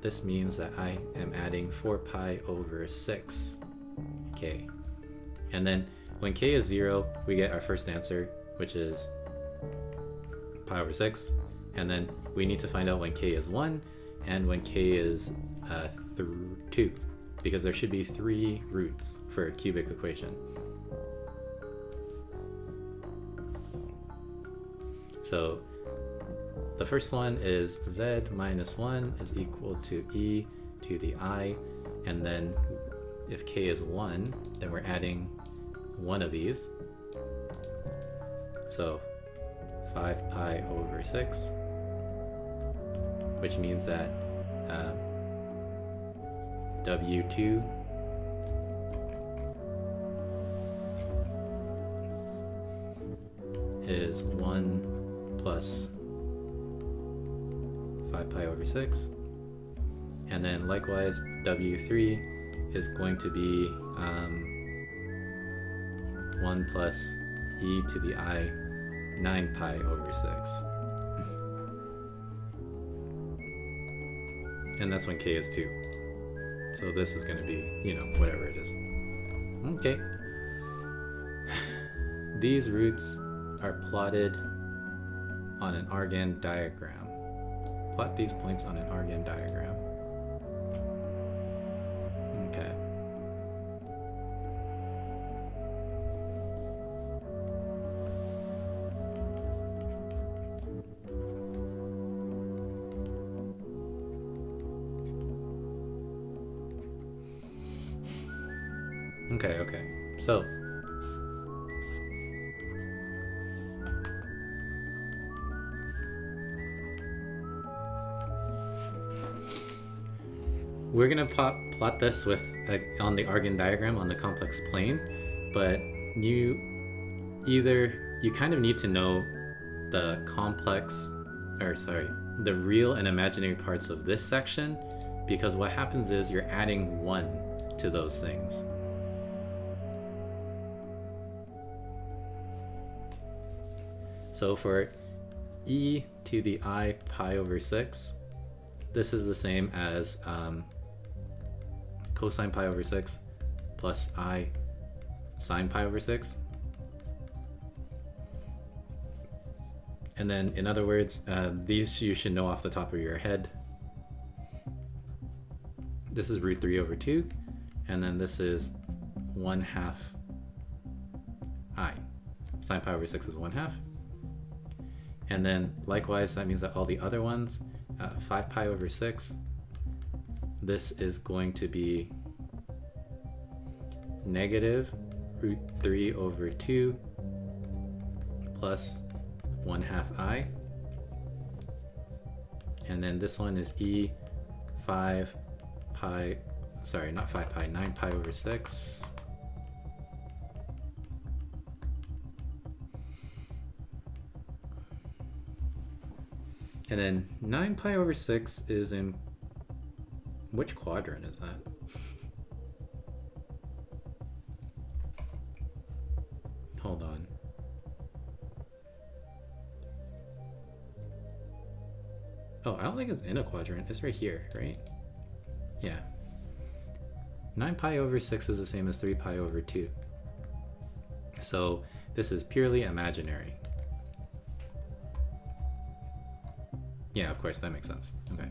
this means that I am adding 4 pi over 6 k. And then when k is 0, we get our first answer, which is pi over 6. And then we need to find out when k is 1 and when k is 2, because there should be 3 roots for a cubic equation. So the first one is z minus 1 is equal to e to the I, and then if k is 1, then we're adding one of these. So 5 pi over 6, which means that W2 is 1 plus 5 pi over 6, and then likewise W3 is going to be 1 plus e to the I 9 pi over 6. And that's when k is 2. So this is going to be, you know, whatever it is. Okay. These roots are plotted on an Argand diagram. Plot these points on an Argand diagram. Okay. Okay, so we're gonna plot this with on the Argand diagram on the complex plane, but you kind of need to know the the real and imaginary parts of this section, because what happens is you're adding 1 to those things. So for e to the I pi over 6, this is the same as cosine pi over 6 plus I sine pi over 6. And then, in other words, these you should know off the top of your head. This is root 3 over 2, and then this is 1/2 I. Sine pi over 6 is 1/2. And then likewise, that means that all the other ones, 5 pi over 6, this is going to be negative root 3 over 2 plus 1/2 I. And then this one is e 9 pi over 6. And then 9 pi over 6 is in which quadrant is that? Hold on. Oh, I don't think it's in a quadrant. It's right here, right? Yeah. 9 pi over 6 is the same as 3 pi over 2. So this is purely imaginary. Yeah, of course, that makes sense. Okay.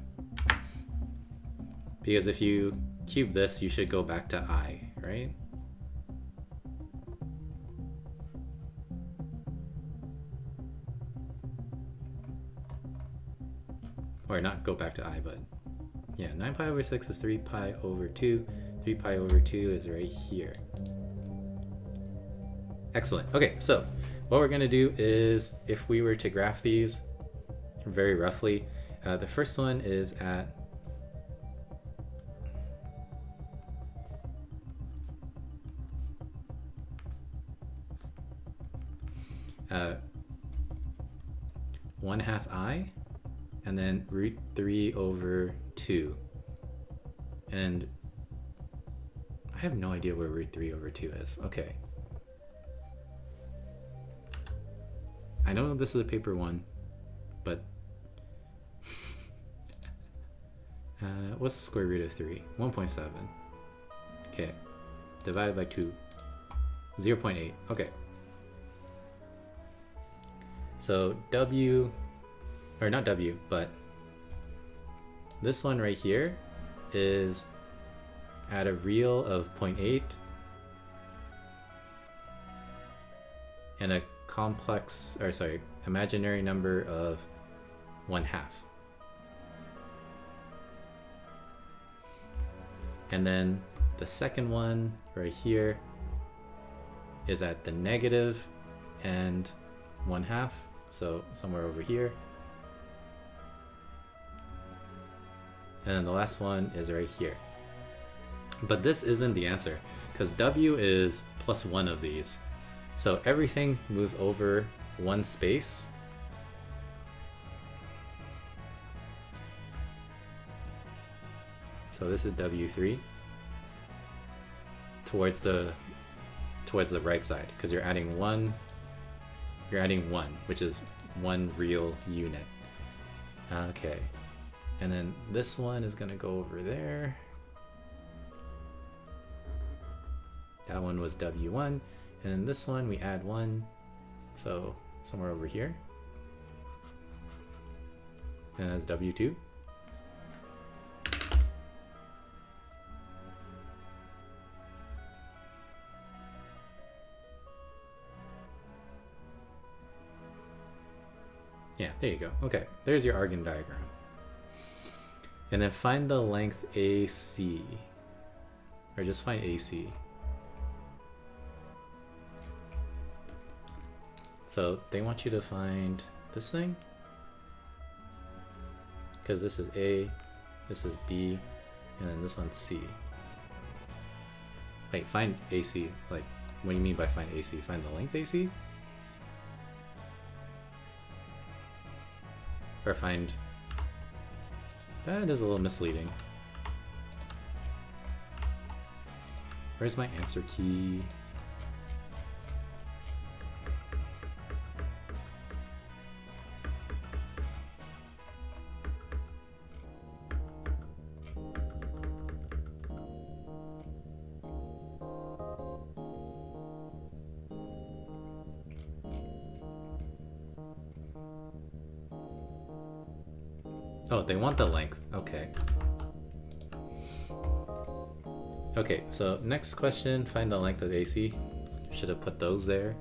Because if you cube this, you should go back to I, right? Or not go back to I, but yeah, 9 pi over 6 is 3 pi over 2. 3 pi over 2 is right here. Excellent. Okay, so what we're going to do is, if we were to graph these very roughly, the first one is at 1/2 I, and then root 3 over 2. And I have no idea where root 3 over 2 is. Okay. I know this is a paper 1, but what's the square root of 3? 1.7. Okay. Divided by 2. 0.8. Okay. So W, or not W, but this one right here is at a real of 0.8 and a complex, or sorry, imaginary number of 1/2. And then the second one right here is at the negative and 1/2, so somewhere over here. And then the last one is right here. But this isn't the answer, because W is +1 of these. So everything moves over one space. So this is W3 towards the right side, because you're adding one, which is one real unit. Okay. And then this one is gonna go over there. That one was W1, and then this one we add 1, so somewhere over here. And that's W2. Yeah, there you go. Okay, there's your Argand diagram. And then find the length AC, or just find AC. So they want you to find this thing, because this is A, this is B, and then this one's C. Wait, find AC. Like, what do you mean by find AC? Find the length AC? Or find... That is a little misleading. Where's my answer key? Oh, they want the length. Okay. Okay, so next question, find the length of AC. Should have put those there.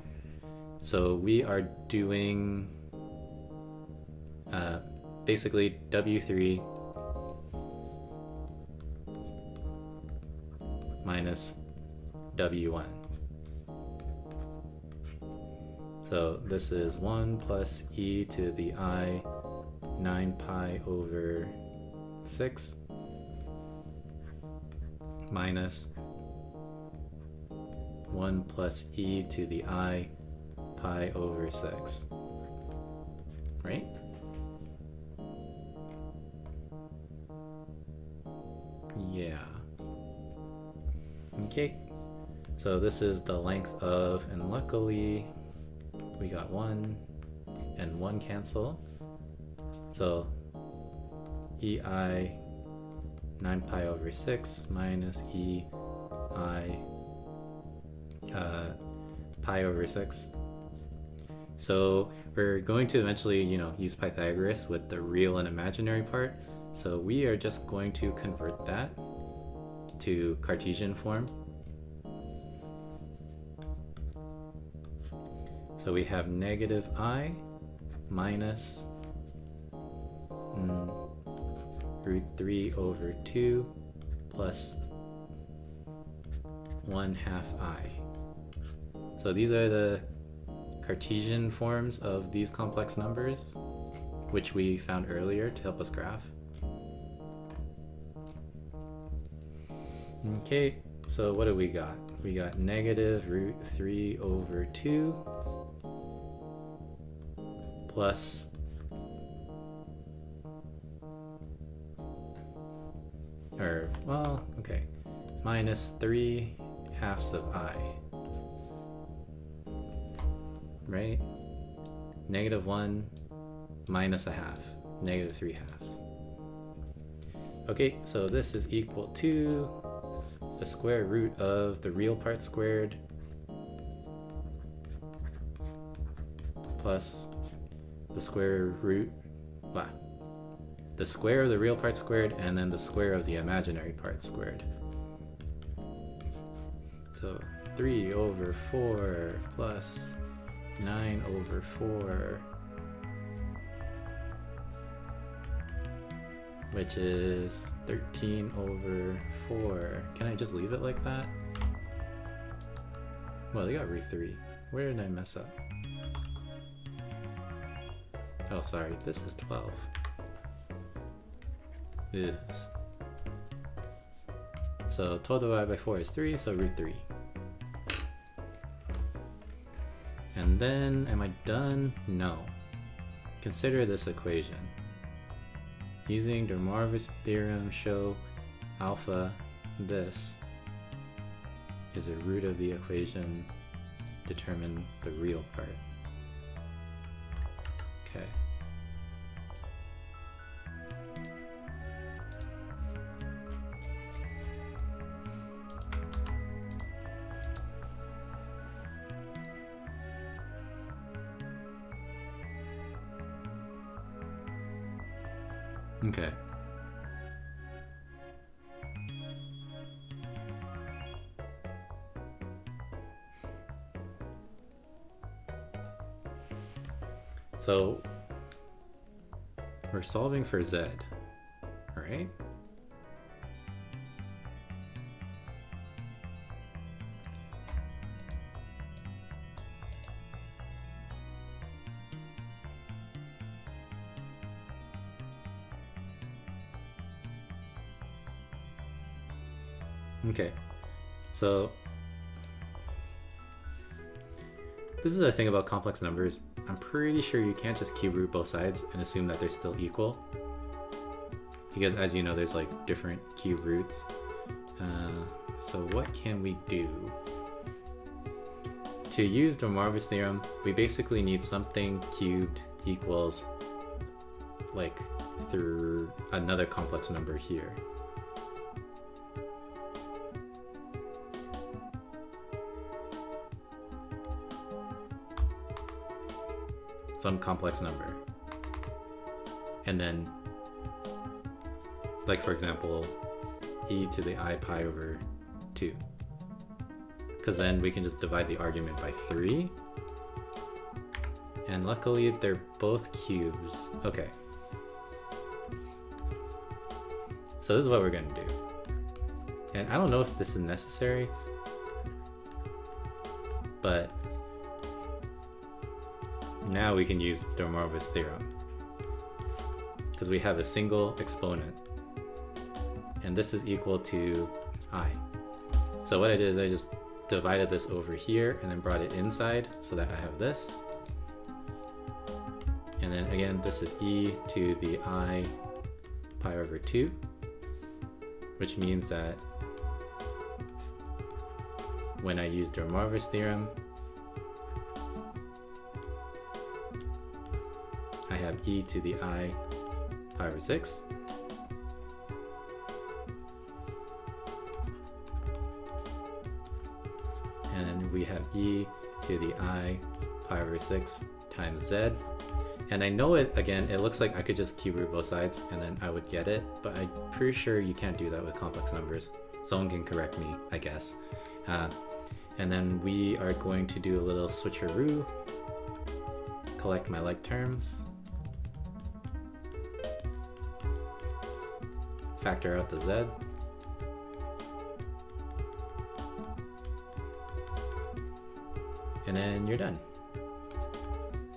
So we are doing basically W3 minus W1. So this is 1 plus e to the I 9 pi over 6 minus 1 plus e to the I pi over 6, right? Yeah. Okay, so this is the length of, and luckily we got 1 and 1 cancel. So EI 9 pi over 6 minus EI pi over 6. So we're going to eventually, use Pythagoras with the real and imaginary part. So we are just going to convert that to Cartesian form. So we have negative I minus root 3 over 2 plus 1/2 I. So these are the Cartesian forms of these complex numbers, which we found earlier to help us graph. Okay, so what do we got? We got negative root 3 over 2 plus or, well, okay, minus 3/2 of I, right? -1 minus 1/2, -3/2. Okay, so this is equal to the square root of the real part squared plus the square root, the square of the real part squared and then the square of the imaginary part squared. So 3/4 plus 9/4, which is 13/4. Can I just leave it like that? Well, they got root 3. Where did I mess up? Oh, sorry, this is 12. Yes. So 12 divided by 4 is 3, so root 3. And then, am I done? No. Consider this equation. Using de Moivre's theorem, show alpha, this is a root of the equation, determine the real part. Okay. Okay. So we're solving for Z, right? Okay, so this is the thing about complex numbers. I'm pretty sure you can't just cube root both sides and assume that they're still equal, because as you know, there's like different cube roots. So what can we do? To use de Moivre's theorem, we basically need something cubed equals like through another complex number here. Some complex number, and then like for example e to the I pi over 2, because then we can just divide the argument by 3, and luckily they're both cubes. Okay, so this is what we're going to do, and I don't know if this is necessary, but now we can use de Moivre's theorem because we have a single exponent and this is equal to I. So what I did is I just divided this over here and then brought it inside so that I have this. And then again, this is e to the I pi over 2, which means that when I use de Moivre's theorem, I have e to the I pi over 6. And then we have e to the I pi over 6 times z. And I know it, again, it looks like I could just cube root both sides and then I would get it, but I'm pretty sure you can't do that with complex numbers. Someone can correct me, I guess. And then we are going to do a little switcheroo, collect my like terms, factor out the z, and then you're done.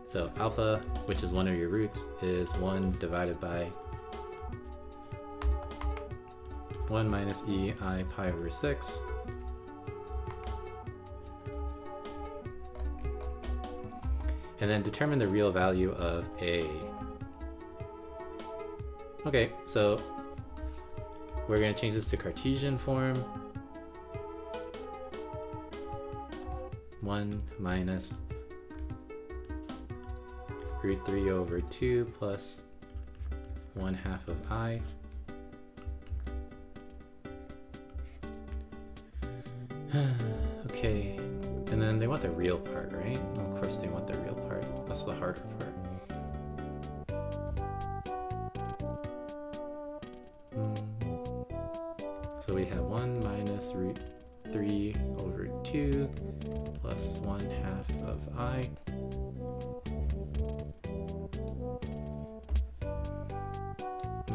So alpha, which is one of your roots, is 1 divided by 1 minus e I pi over 6. And then determine the real value of a. Okay, so we're going to change this to Cartesian form. 1 minus root 3 over 2 plus 1/2 of I. Okay, and then they want the real part, right? Well, of course they want the real part. That's the harder part. So we have 1 minus root 3 over 2 plus 1/2 of I.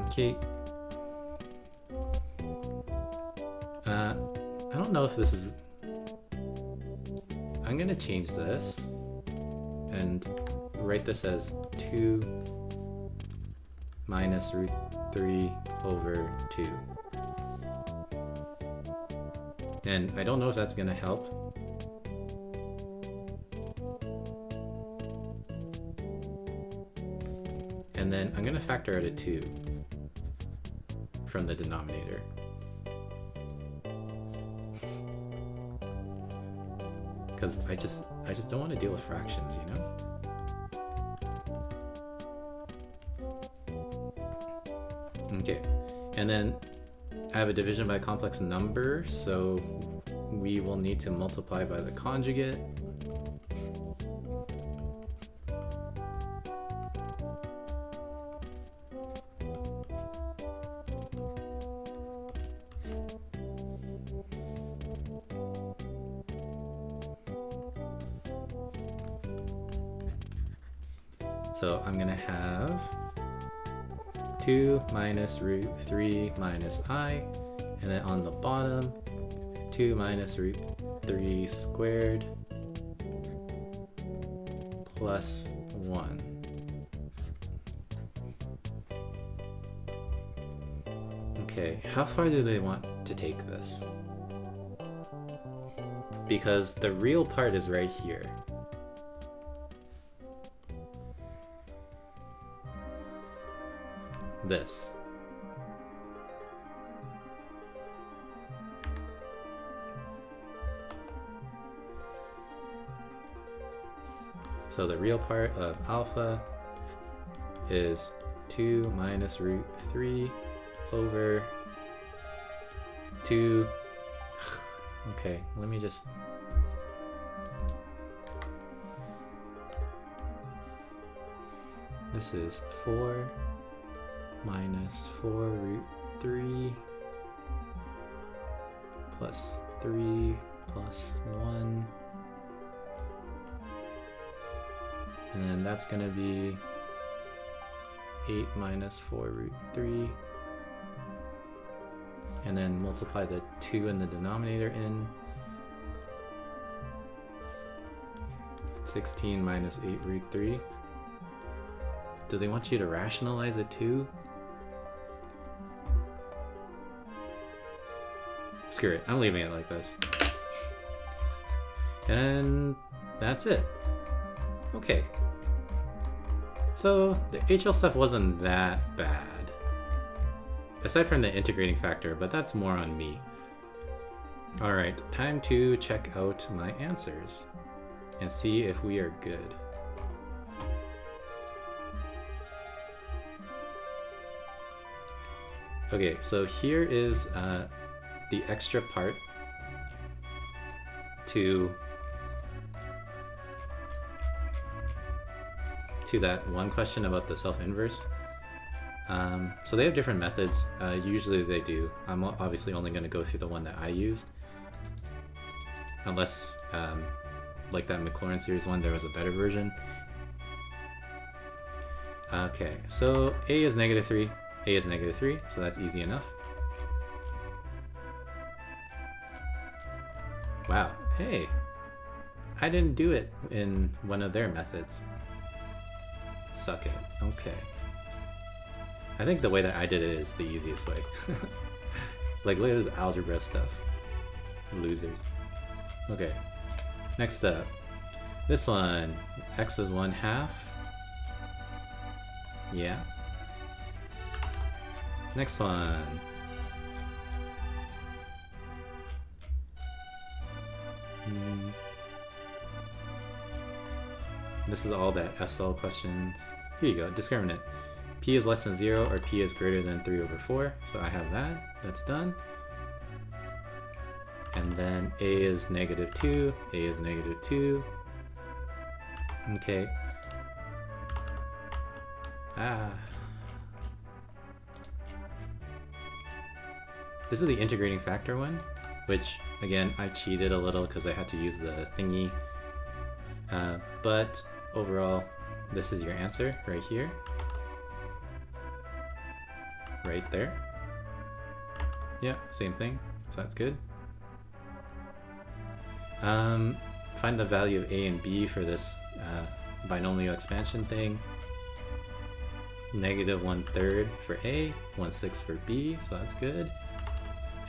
Okay. I don't know if this is... I'm gonna change this and write this as 2 minus root 3 over 2. And I don't know if that's gonna help. And then I'm gonna factor out a 2 from the denominator. Because I just don't want to deal with fractions, you know? Okay, and then I have a division by complex number, so we will need to multiply by the conjugate. So I'm gonna have 2 minus root 3 minus I, and then on the bottom, 2 minus root 3 squared plus 1. Okay, how far do they want to take this? Because the real part is right here. This. So the real part of alpha is 2 minus root 3 over 2. Okay, let me just... This is 4 minus 4 root 3 plus 3 plus 1, and then that's gonna be 8 minus 4 root 3, and then multiply the 2 in the denominator in. 16 minus 8 root 3. Do they want you to rationalize it too? Screw it, I'm leaving it like this. And that's it. Okay. So the HL stuff wasn't that bad. Aside from the integrating factor, but that's more on me. Alright, time to check out my answers and see if we are good. Okay, so here is the extra part to that one question about the self-inverse. So they have different methods. Usually they do. I'm obviously only going to go through the one that I used. Unless, like that Maclaurin series one, there was a better version. Okay, so A is -3. A is -3, so that's easy enough. Wow, hey, I didn't do it in one of their methods. Suck it, okay. I think the way that I did it is the easiest way. Like, look at this algebra stuff. Losers. Okay, next up. This one, x is 1/2. Yeah. Next one. this is all that SL questions. Here you go, discriminant. P is less than 0 or P is greater than 3 over 4. So I have that. That's done. And then A is negative 2. A is negative 2. Okay. This is the integrating factor one, which again I cheated a little because I had to use the thingy. But overall, this is your answer right here. Right there. Yeah, same thing. So that's good. Find the value of A and B for this binomial expansion thing. Negative 1/3 for A, 1/6 for B, so that's good.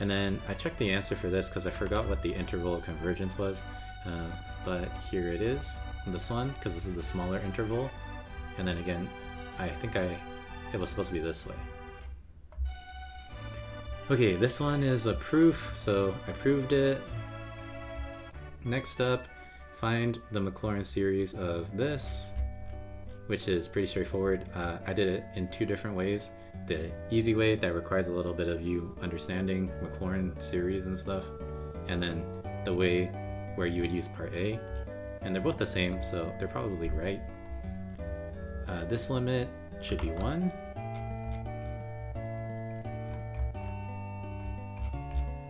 And then I checked the answer for this because I forgot what the interval of convergence was, but here it is, this one, because this is the smaller interval. And then again, I think it was supposed to be this way. Okay, this one is a proof, so I proved it. Next up, find the Maclaurin series of this, which is pretty straightforward. I did it in 2 different ways. The easy way that requires a little bit of you understanding Maclaurin series and stuff, and then the way where you would use part A. And they're both the same, so they're probably right. This limit should be 1.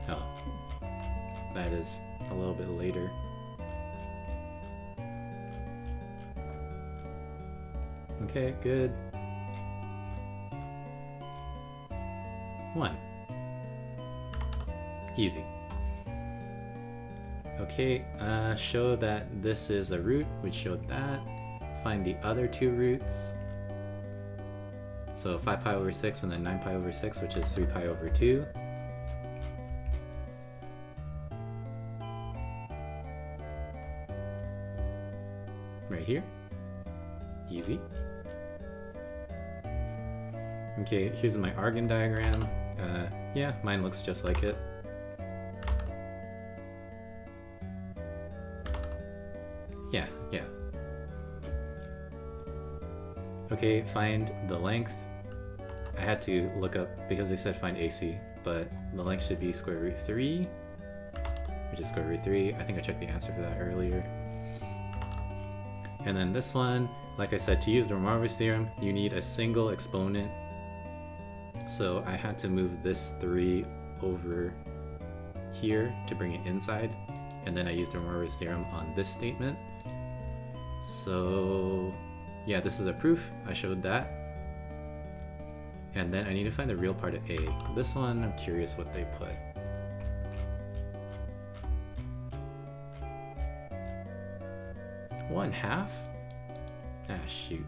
Oh, that is a little bit later. Okay, good. 1. Easy. Okay, show that this is a root, which showed that. Find the other 2 roots. So 5 pi over 6 and then 9 pi over 6, which is 3 pi over 2. Right here. Easy. Okay, here's my Argand diagram. Yeah, mine looks just like it. Yeah. Okay, find the length. I had to look up because they said find AC, but the length should be square root 3, which is square root 3. I think I checked the answer for that earlier. And then this one, like I said, to use the Romanov's theorem, you need a single exponent. So I had to move this 3 over here to bring it inside. And then I used the Romanov's theorem on this statement. So yeah, this is a proof. I showed that. And then I need to find the real part of A. This one, I'm curious what they put. One half? Ah, shoot.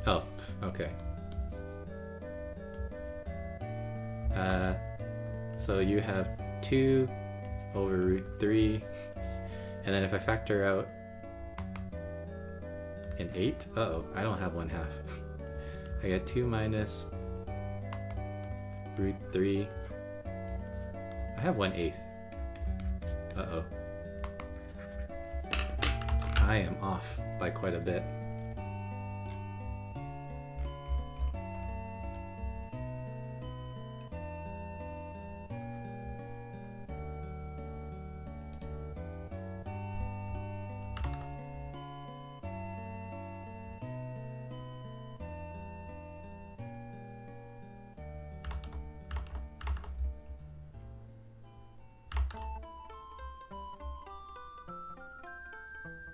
Oh, okay. So you have 2 over root 3, and then if I factor out an 8, uh-oh, I don't have 1/2. I get 2 minus root 3. I have 1/8. Uh-oh. I am off by quite a bit.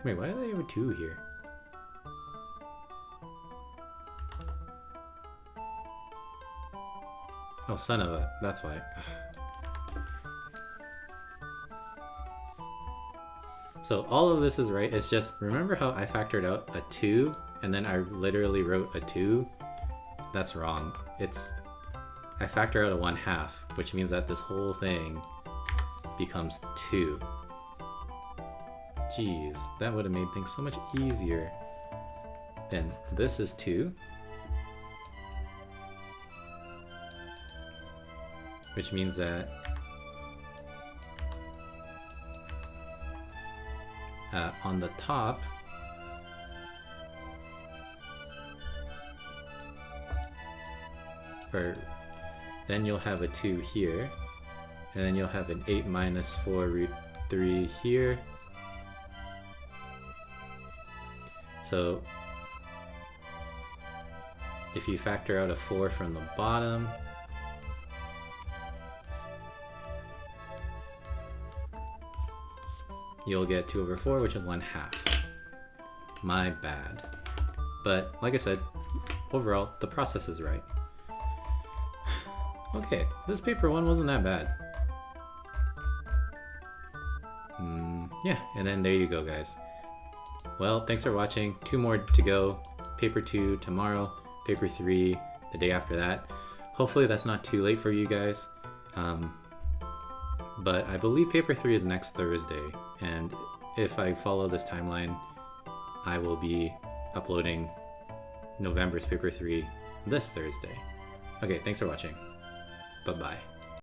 Wait, why do they have a 2 here? Oh, son of a... that's why. So all of this is right. It's just, remember how I factored out a 2 and then I literally wrote a 2? That's wrong. I factor out a 1/2, which means that this whole thing becomes 2. Jeez, that would have made things so much easier. Then this is 2. Which means that on the top, then you'll have a 2 here, and then you'll have an 8 minus 4 root 3 here. So if you factor out a 4 from the bottom, you'll get 2 over 4, which is 1/2. My bad. But like I said, overall, the process is right. Okay, this paper 1 wasn't that bad. Yeah, and then there you go, guys. Well, thanks for watching. 2 more to go. Paper 2 tomorrow, paper 3 the day after that. Hopefully that's not too late for you guys. But I believe paper 3 is next Thursday, and if I follow this timeline, I will be uploading November's paper 3 this Thursday. Okay, thanks for watching. Bye-bye.